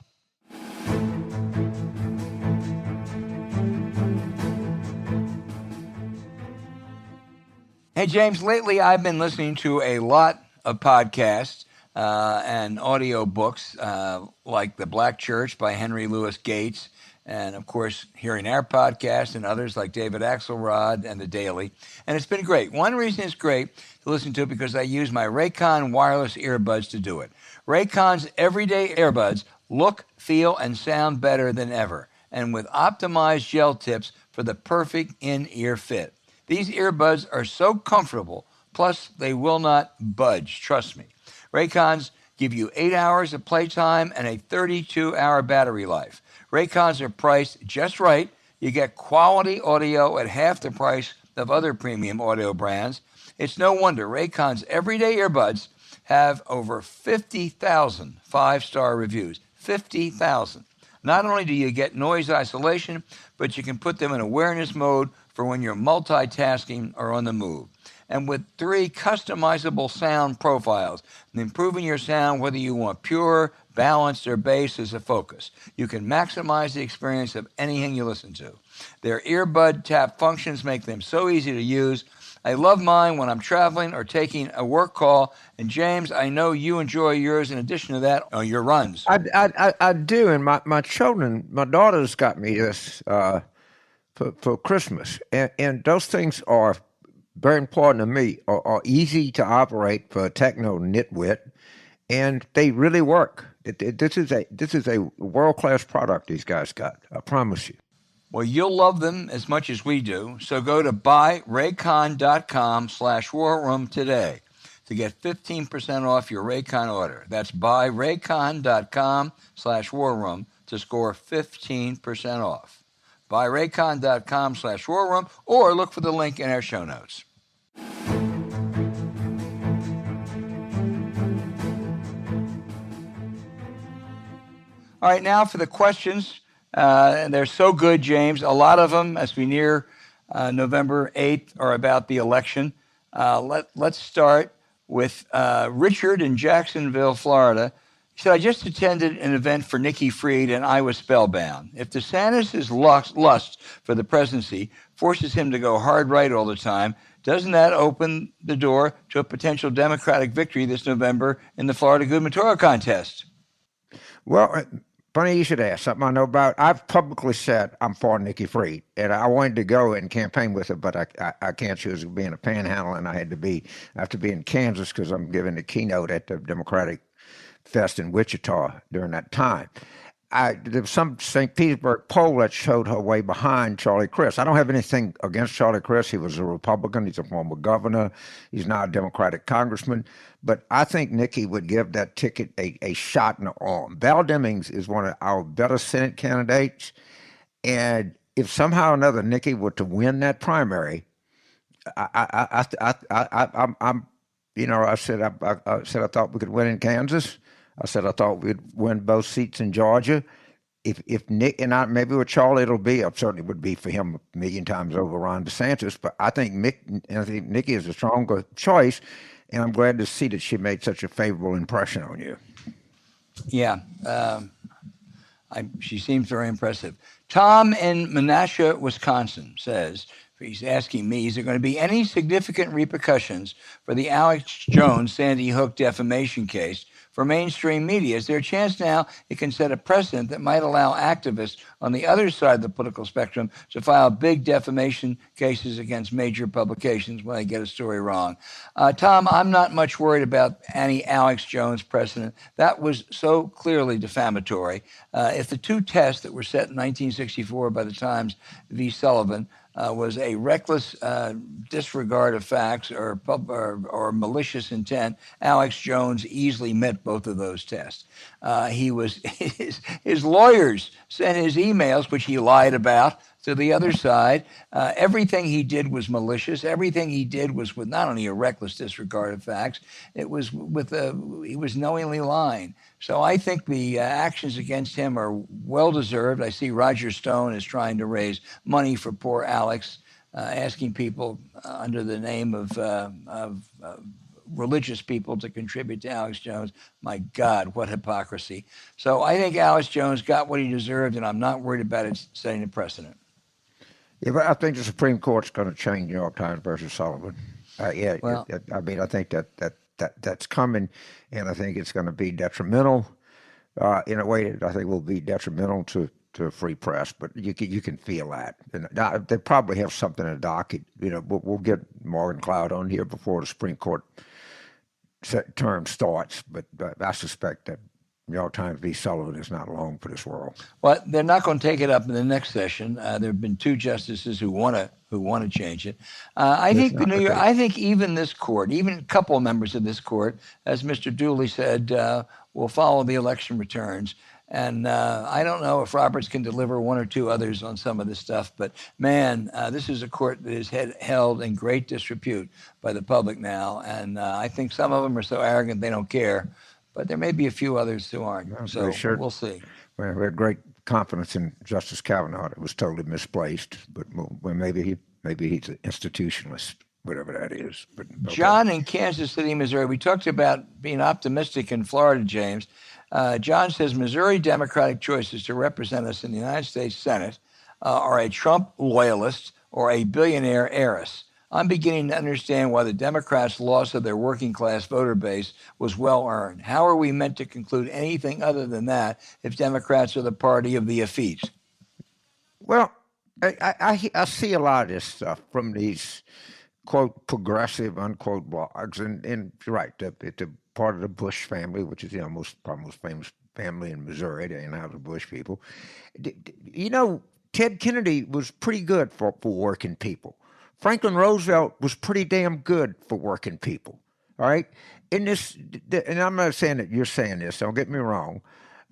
Hey, James, lately I've been listening to a lot of podcasts and audio books like The Black Church by Henry Louis Gates, and, of course, hearing our podcast and others like David Axelrod and The Daily. And it's been great. One reason it's great to listen to because I use my Raycon wireless earbuds to do it. Raycon's everyday earbuds look, feel, and sound better than ever, and with optimized gel tips for the perfect in-ear fit. These earbuds are so comfortable, plus they will not budge, trust me. Raycons give you 8 hours of playtime and a 32-hour battery life. Raycons are priced just right. You get quality audio at half the price of other premium audio brands. It's no wonder Raycon's everyday earbuds have over 50,000 five-star reviews. 50,000. Not only do you get noise isolation, but you can put them in awareness mode for when you're multitasking or on the move. And with 3 customizable sound profiles, improving your sound whether you want pure, balanced, or bass as a focus. You can maximize the experience of anything you listen to. Their earbud tap functions make them so easy to use. I love mine when I'm traveling or taking a work call. And James, I know you enjoy yours in addition to that on your runs. I do, and my children, my daughters got me this for Christmas, and those things are very important to me. Are easy to operate for a techno nitwit, and they really work. This is a world-class product these guys got. I promise you. Well, you'll love them as much as we do. So go to buyraycon.com/warroom today to get 15% off your Raycon order. That's buyraycon.com/warroom to score 15% off. Buyraycon.com/warroom or look for the link in our show notes. All right, now for the questions. And they're so good, James. A lot of them, as we near November 8th, are about the election. Let's start with Richard in Jacksonville, Florida. He said, I just attended an event for Nikki Fried, and I was spellbound. If DeSantis' lust for the presidency forces him to go hard right all the time, doesn't that open the door to a potential Democratic victory this November in the Florida gubernatorial contest? Well, funny you should ask. Something I know about. I've publicly said I'm for Nikki Fried, and I wanted to go and campaign with her, but I can't choose being a panhandler, and I have to be in Kansas because I'm giving a keynote at the Democratic Fest in Wichita during that time. There was some St. Petersburg poll that showed her way behind Charlie Crist. I don't have anything against Charlie Crist. He was a Republican. He's a former governor. He's now a Democratic congressman. But I think Nikki would give that ticket a shot in the arm. Val Demings is one of our better Senate candidates. And if somehow or another Nikki were to win that primary, I said I thought we could win in Kansas. I said I thought we'd win both seats in Georgia. If Nick and I, maybe with Charlie, it'll be. It certainly would be for him a million times over Ron DeSantis. But I think Nikki is a stronger choice, and I'm glad to see that she made such a favorable impression on you. Yeah, she seems very impressive. Tom in Menasha, Wisconsin says, he's asking me, is there going to be any significant repercussions for the Alex Jones Sandy Hook defamation case for mainstream media? Is there a chance now it can set a precedent that might allow activists on the other side of the political spectrum to file big defamation cases against major publications when they get a story wrong? Tom, I'm not much worried about any Alex Jones precedent. That was so clearly defamatory. If the 2 tests that were set in 1964 by the Times v. Sullivan was a reckless disregard of facts or malicious intent, Alex Jones easily met both of those tests. His lawyers sent his emails, which he lied about, to the other side. Everything he did was malicious. Everything he did was with not only a reckless disregard of facts, he was knowingly lying. So I think the actions against him are well-deserved. I see Roger Stone is trying to raise money for poor Alex, asking people under the name of religious people to contribute to Alex Jones. My God, what hypocrisy. So I think Alex Jones got what he deserved, and I'm not worried about it setting a precedent. Yeah, but I think the Supreme Court's going to change New York Times versus Sullivan. I think that's coming, and I think it's going to be detrimental in a way that I think will be detrimental to a free press. But you can feel that. And they probably have something in the docket. We'll get Morgan Cloud on here before the Supreme Court term starts. But I suspect that New York Times v. Sullivan is not long for this world. Well, they're not going to take it up in the next session. There have been 2 justices who want to change it. I think even this court, even a couple of members of this court, as Mr. Dooley said, will follow the election returns. And I don't know if Roberts can deliver 1 or 2 others on some of this stuff, but man, this is a court that is held in great disrepute by the public now. And I think some of them are so arrogant they don't care. But there may be a few others who aren't. So sure. We'll see. Well, we had great confidence in Justice Kavanaugh that was totally misplaced. But well, maybe he's an institutionalist, whatever that is. But okay. John in Kansas City, Missouri. We talked about being optimistic in Florida, James. John says Missouri Democratic choices to represent us in the United States Senate are a Trump loyalist or a billionaire heiress. I'm beginning to understand why the Democrats' loss of their working class voter base was well earned. How are we meant to conclude anything other than that if Democrats are the party of the effete? Well, I see a lot of this stuff from these quote progressive unquote blogs, and you're right, it's a part of the Bush family, which is probably most famous family in Missouri. They ain't the Bush people. Ted Kennedy was pretty good for working people. Franklin Roosevelt was pretty damn good for working people. All right, and I'm not saying that you're saying this. Don't get me wrong,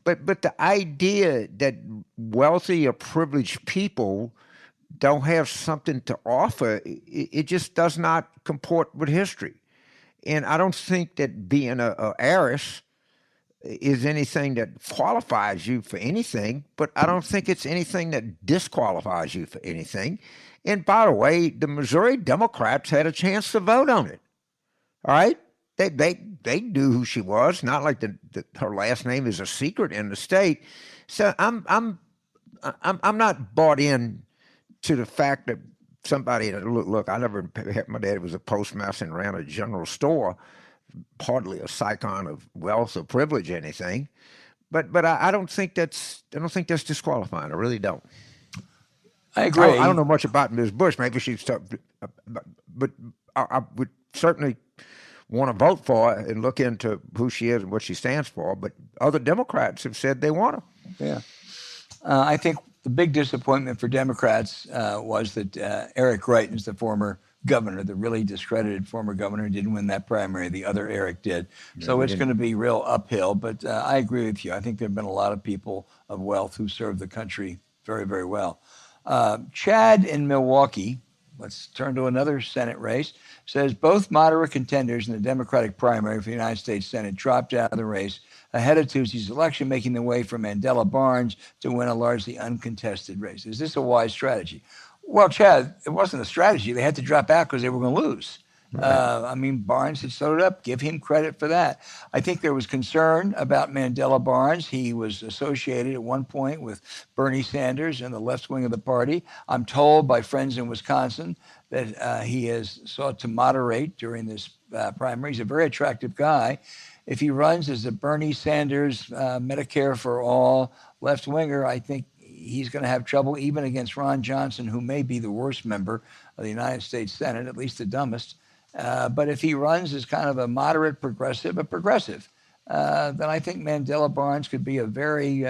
but the idea that wealthy or privileged people don't have something to offer, it just does not comport with history. And I don't think that being a heiress is anything that qualifies you for anything, but I don't think it's anything that disqualifies you for anything. And by the way, the Missouri Democrats had a chance to vote on it. All right? They knew who she was, not like her last name is a secret in the state. So I'm not bought in to the fact that somebody, look, I never had, my dad was a postmaster and ran a general store, hardly a scion of wealth or privilege or anything. But I don't think that's disqualifying. I really don't. I agree. I don't know much about Ms. Bush. Maybe she's, but I would certainly want to vote for her and look into who she is and what she stands for. But other Democrats have said they want her. Yeah. I think the big disappointment for Democrats was that Eric Greitens, the former governor, the really discredited former governor, didn't win that primary. The other Eric did. Yeah, so it's going to be real uphill. But I agree with you. I think there have been a lot of people of wealth who served the country very, very well. Chad in Milwaukee, let's turn to another Senate race, says both moderate contenders in the Democratic primary for the United States Senate dropped out of the race ahead of Tuesday's election, making the way for Mandela Barnes to win a largely uncontested race. Is this a wise strategy? Well, Chad, it wasn't a strategy. They had to drop out because they were going to lose. Right. Barnes had sewed it up. Give him credit for that. I think there was concern about Mandela Barnes. He was associated at one point with Bernie Sanders and the left wing of the party. I'm told by friends in Wisconsin that he has sought to moderate during this primary. He's a very attractive guy. If he runs as a Bernie Sanders, Medicare for all left winger, I think he's going to have trouble even against Ron Johnson, who may be the worst member of the United States Senate, at least the dumbest. But if he runs as kind of a moderate progressive, then I think Mandela Barnes could be a very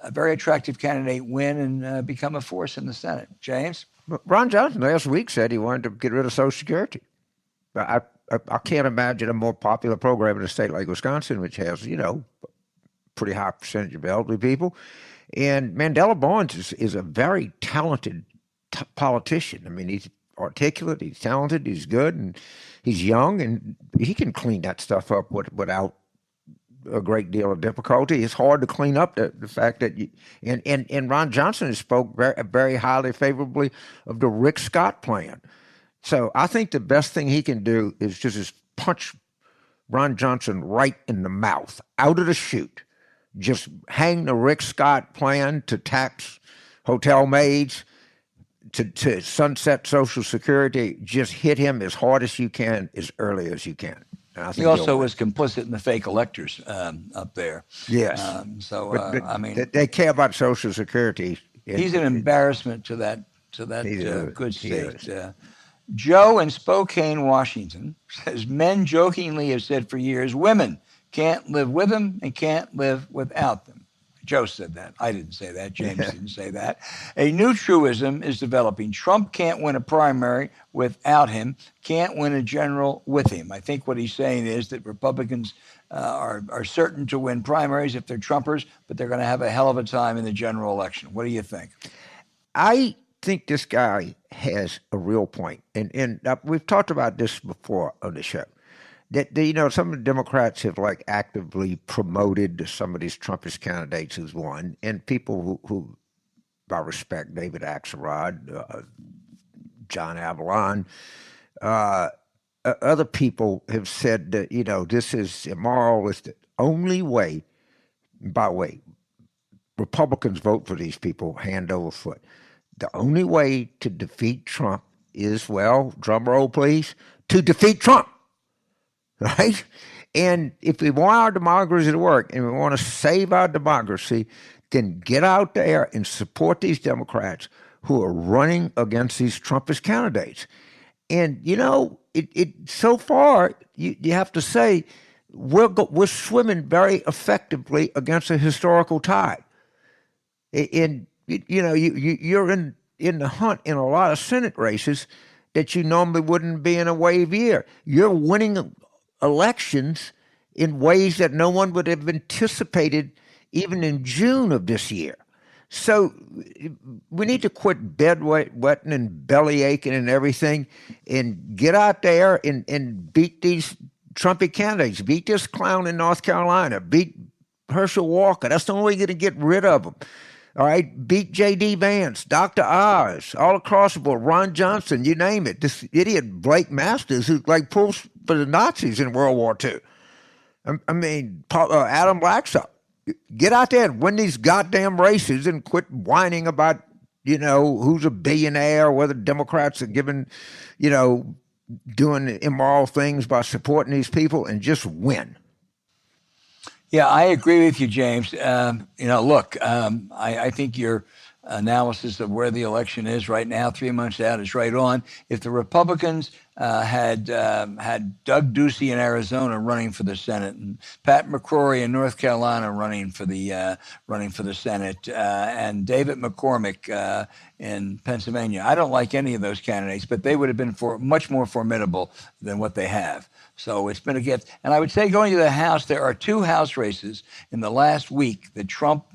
attractive candidate, win, and become a force in the Senate. James? Ron Johnson last week said he wanted to get rid of Social Security. I can't imagine a more popular program in a state like Wisconsin, which has, pretty high percentage of elderly people. And Mandela Barnes is a very talented politician. I mean, he's articulate, he's talented, he's good, and he's young, and he can clean that stuff up without a great deal of difficulty. It's hard to clean up the fact that and Ron Johnson spoke very, very highly favorably of the Rick Scott plan. So I think the best thing he can do is just punch Ron Johnson right in the mouth, out of the chute. Just hang the Rick Scott plan to tax hotel maids, to sunset Social Security. Just hit him as hard as you can, as early as you can. He also was complicit in the fake electors up there. Yes. They care about Social Security. He's an embarrassment to that good state. Joe in Spokane, Washington says men jokingly have said for years women can't live with them and can't live without them. Joe said that. I didn't say that. James didn't say that. A new truism is developing. Trump can't win a primary without him, can't win a general with him. I think what he's saying is that Republicans are certain to win primaries if they're Trumpers, but they're going to have a hell of a time in the general election. What do you think? I think this guy has a real point. And we've talked about this before on the show. that some of the Democrats have like actively promoted some of these Trumpist candidates as one, and people who I respect, David Axelrod, John Avalon, other people have said that this is immoral. It's the only way. By the way, Republicans vote for these people hand over foot. The only way to defeat Trump is, well, drum roll please, to defeat Trump, right? And if we want our democracy to work and we want to save our democracy, then get out there and support these Democrats who are running against these Trumpist candidates. And it so far you have to say we're swimming very effectively against a historical tide. And you're in the hunt in a lot of Senate races that you normally wouldn't be in a wave year. You're winning elections in ways that no one would have anticipated even in June of this year. So we need to quit bedwetting and belly aching and everything and get out there and beat these Trumpy candidates, beat this clown in North Carolina, beat Herschel Walker. That's the only way you're going to get rid of them. All right, beat J.D. Vance, Dr. Oz, all across the board, Ron Johnson, you name it. This idiot Blake Masters who like pulls for the Nazis in World War II. I mean, Adam Blackstock. Get out there and win these goddamn races and quit whining about, who's a billionaire, whether Democrats are giving, doing immoral things by supporting these people, and just win. Yeah, I agree with you, James. Look, I think your analysis of where the election is right now, 3 months out, is right on. If the Republicans had Doug Ducey in Arizona running for the Senate and Pat McCrory in North Carolina running for the Senate and David McCormick in Pennsylvania, I don't like any of those candidates, but they would have been much more formidable than what they have. So it's been a gift. And I would say going to the House, there are 2 House races in the last week that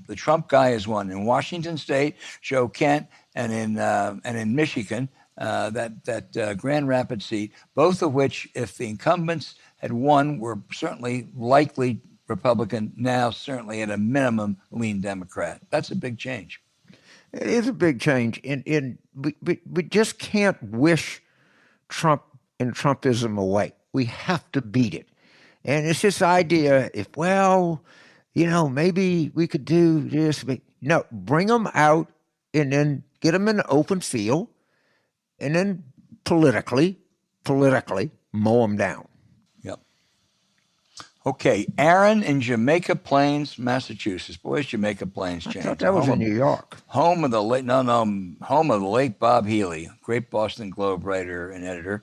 the Trump guy has won. In Washington State, Joe Kent, and in Michigan, that Grand Rapids seat, both of which, if the incumbents had won, were certainly likely Republican, now certainly at a minimum lean Democrat. That's a big change. It is a big change. And we just can't wish Trump and Trumpism away. We have to beat it. And it's this idea, maybe we could do this. No, bring them out and then get them in the open field and then politically mow them down. Yep. Okay, Aaron in Jamaica Plains, Massachusetts. Where's Jamaica Plains, James? I thought that was in New York. Home of the late Bob Healy, great Boston Globe writer and editor.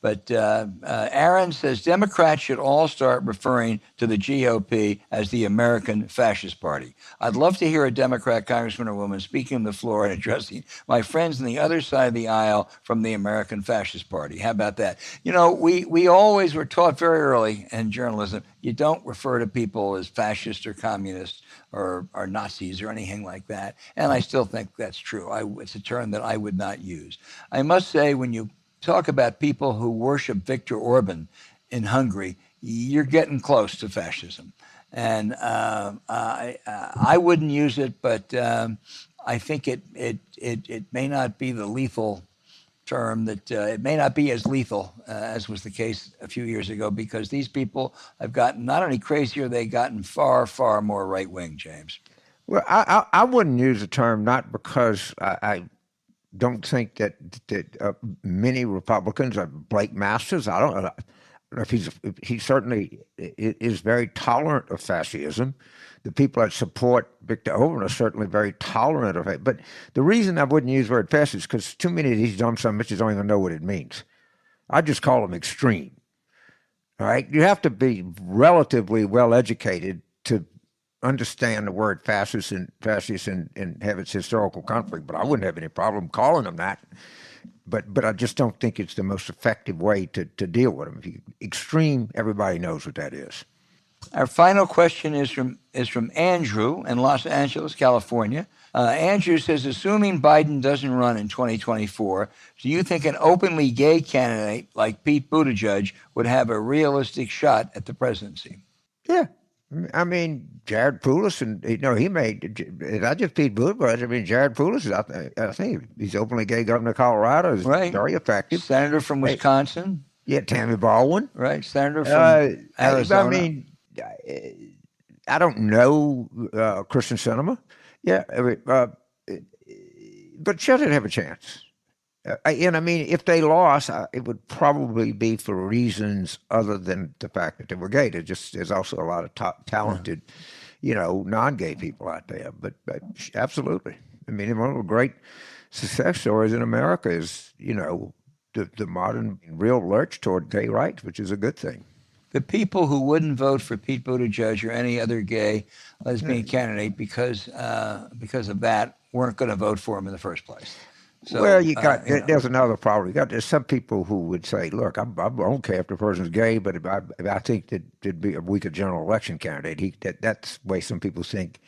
But Aaron says Democrats should all start referring to the GOP as the American Fascist Party. I'd love to hear a Democrat congressman or woman speaking on the floor and addressing my friends on the other side of the aisle from the American Fascist Party. How about that? We always were taught very early in journalism, you don't refer to people as fascist or communist or Nazis or anything like that. And I still think that's true. It's a term that I would not use. I must say, when you talk about people who worship Viktor Orban in Hungary, you're getting close to fascism. And I wouldn't use it, but I think it may not be the lethal term, that it may not be as lethal as was the case a few years ago, because these people have gotten not only crazier, they've gotten far, far more right-wing, James. Well, I wouldn't use the term, not because I don't think that many Republicans are Blake Masters. I don't know if he certainly is very tolerant of fascism. The people that support Viktor Orban are certainly very tolerant of it. But the reason I wouldn't use the word fascist is because too many of these dumb son of bitches don't even know what it means. I just call them extreme. All right, you have to be relatively well educated to understand the word fascist and have its historical conflict, but I wouldn't have any problem calling them that. But I just don't think it's the most effective way to deal with them. If you extreme, everybody knows what that is. Our final question is from Andrew in Los Angeles, California. Andrew says, assuming Biden doesn't run in 2024, do you think an openly gay candidate like Pete Buttigieg would have a realistic shot at the presidency? Yeah. I mean, Jared Poulos, and he made, not just Pete Buttigieg, I mean, Jared Poulos, I think he's openly gay governor of Colorado, is Right. very effective. Senator from Wisconsin. Yeah, Tammy Baldwin. Right, senator from Arizona. I mean, I don't know Christian Sinema. Yeah, but Chet would have a chance. And I mean, if they lost, it would probably be for reasons other than the fact that they were gay. There's also a lot of talented, non-gay people out there. But absolutely, I mean, one of the great success stories in America is, the modern real lurch toward gay rights, which is a good thing. The people who wouldn't vote for Pete Buttigieg or any other gay lesbian candidate because of that weren't going to vote for him in the first place. So, well, there's another problem. There's some people who would say, look, I don't care if the person's gay, but if I think that there'd be a weaker general election candidate, that's the way some people think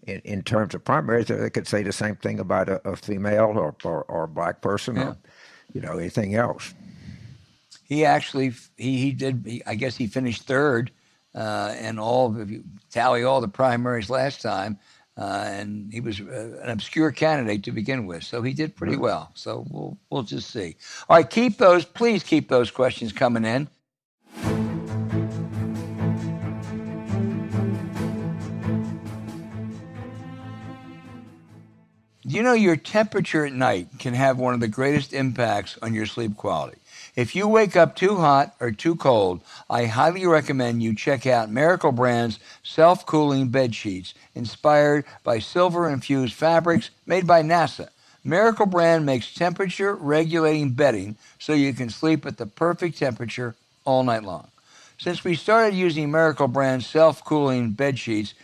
in terms of primaries. They could say the same thing about a female or a black person or anything else. He actually he did. I guess he finished third in all. If you tally all the primaries last time, and he was an obscure candidate to begin with, so he did pretty well. So we'll just see. All right, please keep those questions coming in. Your temperature at night can have one of the greatest impacts on your sleep quality. If you wake up too hot or too cold, I highly recommend you check out Miracle Brand's self-cooling bed sheets inspired by silver-infused fabrics made by NASA. Miracle Brand makes temperature-regulating bedding so you can sleep at the perfect temperature all night long. Since we started using Miracle Brand's self-cooling bed sheets,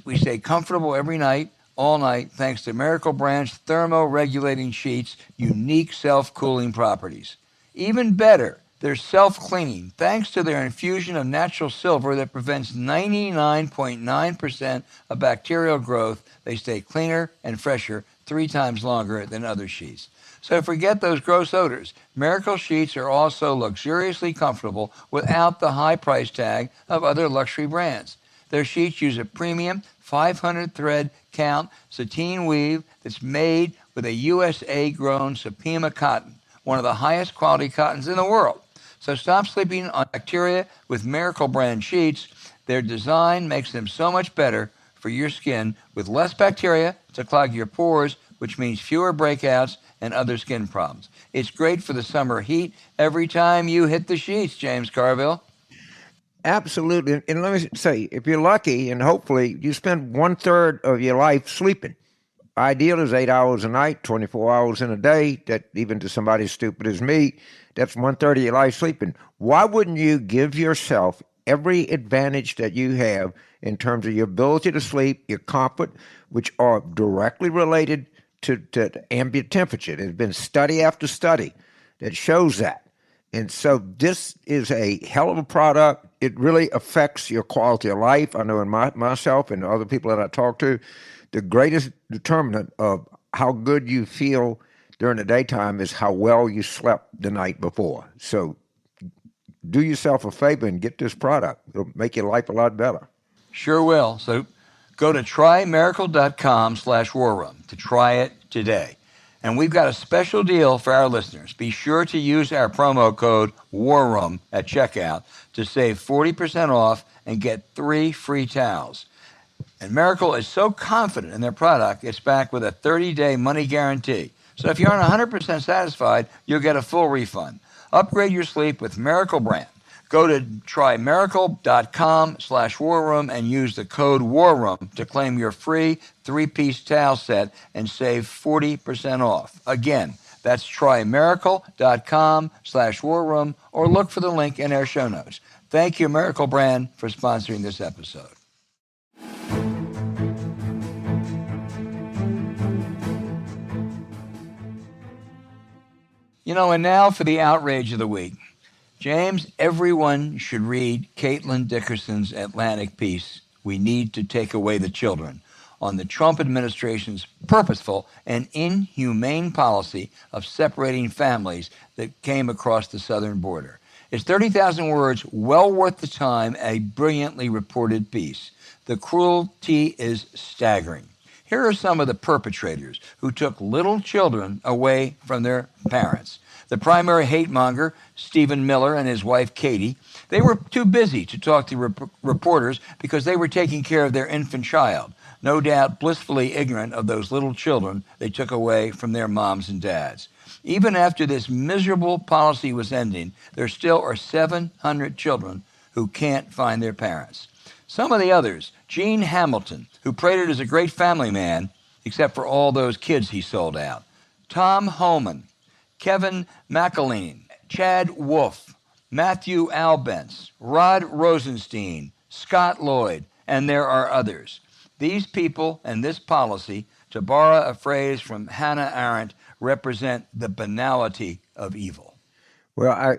we stay comfortable every night, all night, thanks to Miracle Brand's thermo-regulating sheets' unique self-cooling properties. Even better, they're self-cleaning thanks to their infusion of natural silver that prevents 99.9% of bacterial growth. They stay cleaner and fresher 3 times longer than other sheets. So forget those gross odors. Miracle sheets are also luxuriously comfortable without the high price tag of other luxury brands. Their sheets use a premium 500 thread count sateen weave that's made with a USA-grown Supima cotton, one of the highest quality cottons in the world. So stop sleeping on bacteria with Miracle Brand sheets. Their design makes them so much better for your skin with less bacteria to clog your pores, which means fewer breakouts and other skin problems. It's great for the summer heat every time you hit the sheets, James Carville. Absolutely. And let me say, if you're lucky and hopefully you spend 1/3 of your life sleeping. Ideal is 8 hours a night, 24 hours in a day. That even to somebody as stupid as me, that's 1/3 of your life sleeping. Why wouldn't you give yourself every advantage that you have in terms of your ability to sleep, your comfort, which are directly related to ambient temperature? There's been study after study that shows that. And so this is a hell of a product. It really affects your quality of life. I know in myself and other people that I talk to, the greatest determinant of how good you feel during the daytime is how well you slept the night before. So do yourself a favor and get this product. It'll make your life a lot better. Sure will. So go to trymiracle.com/warroom to try it today. And we've got a special deal for our listeners. Be sure to use our promo code WARROOM at checkout to save 40% off and get 3 free towels. And Miracle is so confident in their product, it's backed with a 30-day money guarantee. So if you aren't 100% satisfied, you'll get a full refund. Upgrade your sleep with Miracle Brand. Go to trymiracle.com/warroom and use the code WARROOM to claim your free 3-piece towel set and save 40% off. Again, that's trymiracle.com/warroom or look for the link in our show notes. Thank you, Miracle Brand, for sponsoring this episode. And now for the outrage of the week. James, everyone should read Caitlin Dickerson's Atlantic piece, "We Need to Take Away the Children," on the Trump administration's purposeful and inhumane policy of separating families that came across the southern border. It's 30,000 words, well worth the time, a brilliantly reported piece. The cruelty is staggering. Here are some of the perpetrators who took little children away from their parents. The primary hate monger, Stephen Miller, and his wife, Katie, they were too busy to talk to reporters because they were taking care of their infant child, no doubt blissfully ignorant of those little children they took away from their moms and dads. Even after this miserable policy was ending, there still are 700 children who can't find their parents. Some of the others, Gene Hamilton, who paraded as a great family man, except for all those kids he sold out. Tom Homan, Kevin McAleen, Chad Wolf, Matthew Albence, Rod Rosenstein, Scott Lloyd, and there are others. These people and this policy, to borrow a phrase from Hannah Arendt, represent the banality of evil. Well,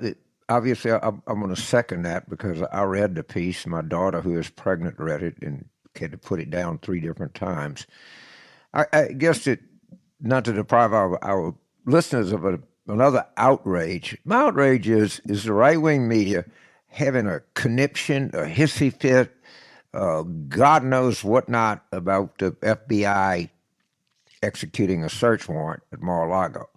obviously, I'm going to second that because I read the piece. My daughter, who is pregnant, read it and had to put it down 3 different times. I guess not to deprive our listeners of another outrage. My outrage is the right-wing media having a conniption, a hissy fit, God knows what not about the FBI executing a search warrant at Mar-a-Lago.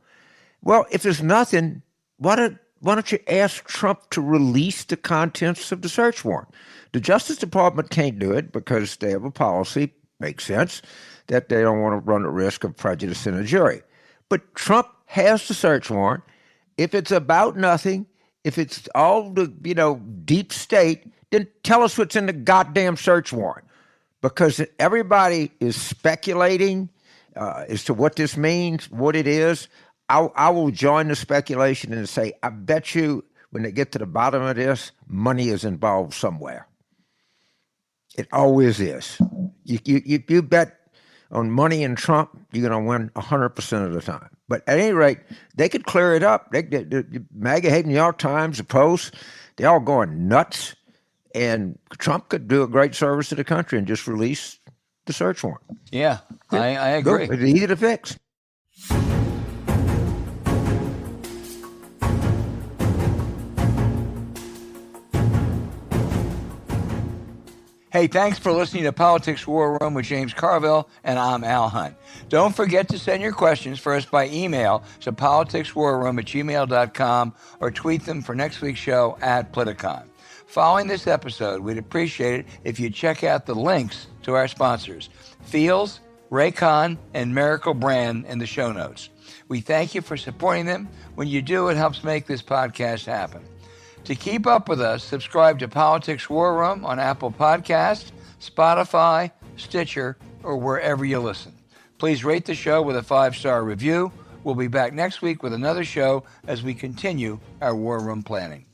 Well, if there's nothing, why don't you ask Trump to release the contents of the search warrant? The Justice Department can't do it because they have a policy, makes sense, that they don't want to run the risk of prejudicing a jury. But Trump has the search warrant. If it's about nothing, if it's all the, deep state, then tell us what's in the goddamn search warrant. Because everybody is speculating as to what this means, what it is. I will join the speculation and say, I bet you when they get to the bottom of this, money is involved somewhere. It always is. You bet on money and Trump, you're going to win 100% of the time. But at any rate, they could clear it up. The MAGA-hating New York Times, the Post, they're all going nuts. And Trump could do a great service to the country and just release the search warrant. Yeah, I agree. It's easy to fix. Hey, thanks for listening to Politics War Room with James Carville, and I'm Al Hunt. Don't forget to send your questions for us by email to politicswarroom@gmail.com or tweet them for next week's show @Politicon. Following this episode, we'd appreciate it if you check out the links to our sponsors, Feals, Raycon, and Miracle Brand in the show notes. We thank you for supporting them. When you do, it helps make this podcast happen. To keep up with us, subscribe to Politics War Room on Apple Podcasts, Spotify, Stitcher, or wherever you listen. Please rate the show with a 5-star review. We'll be back next week with another show as we continue our War Room planning.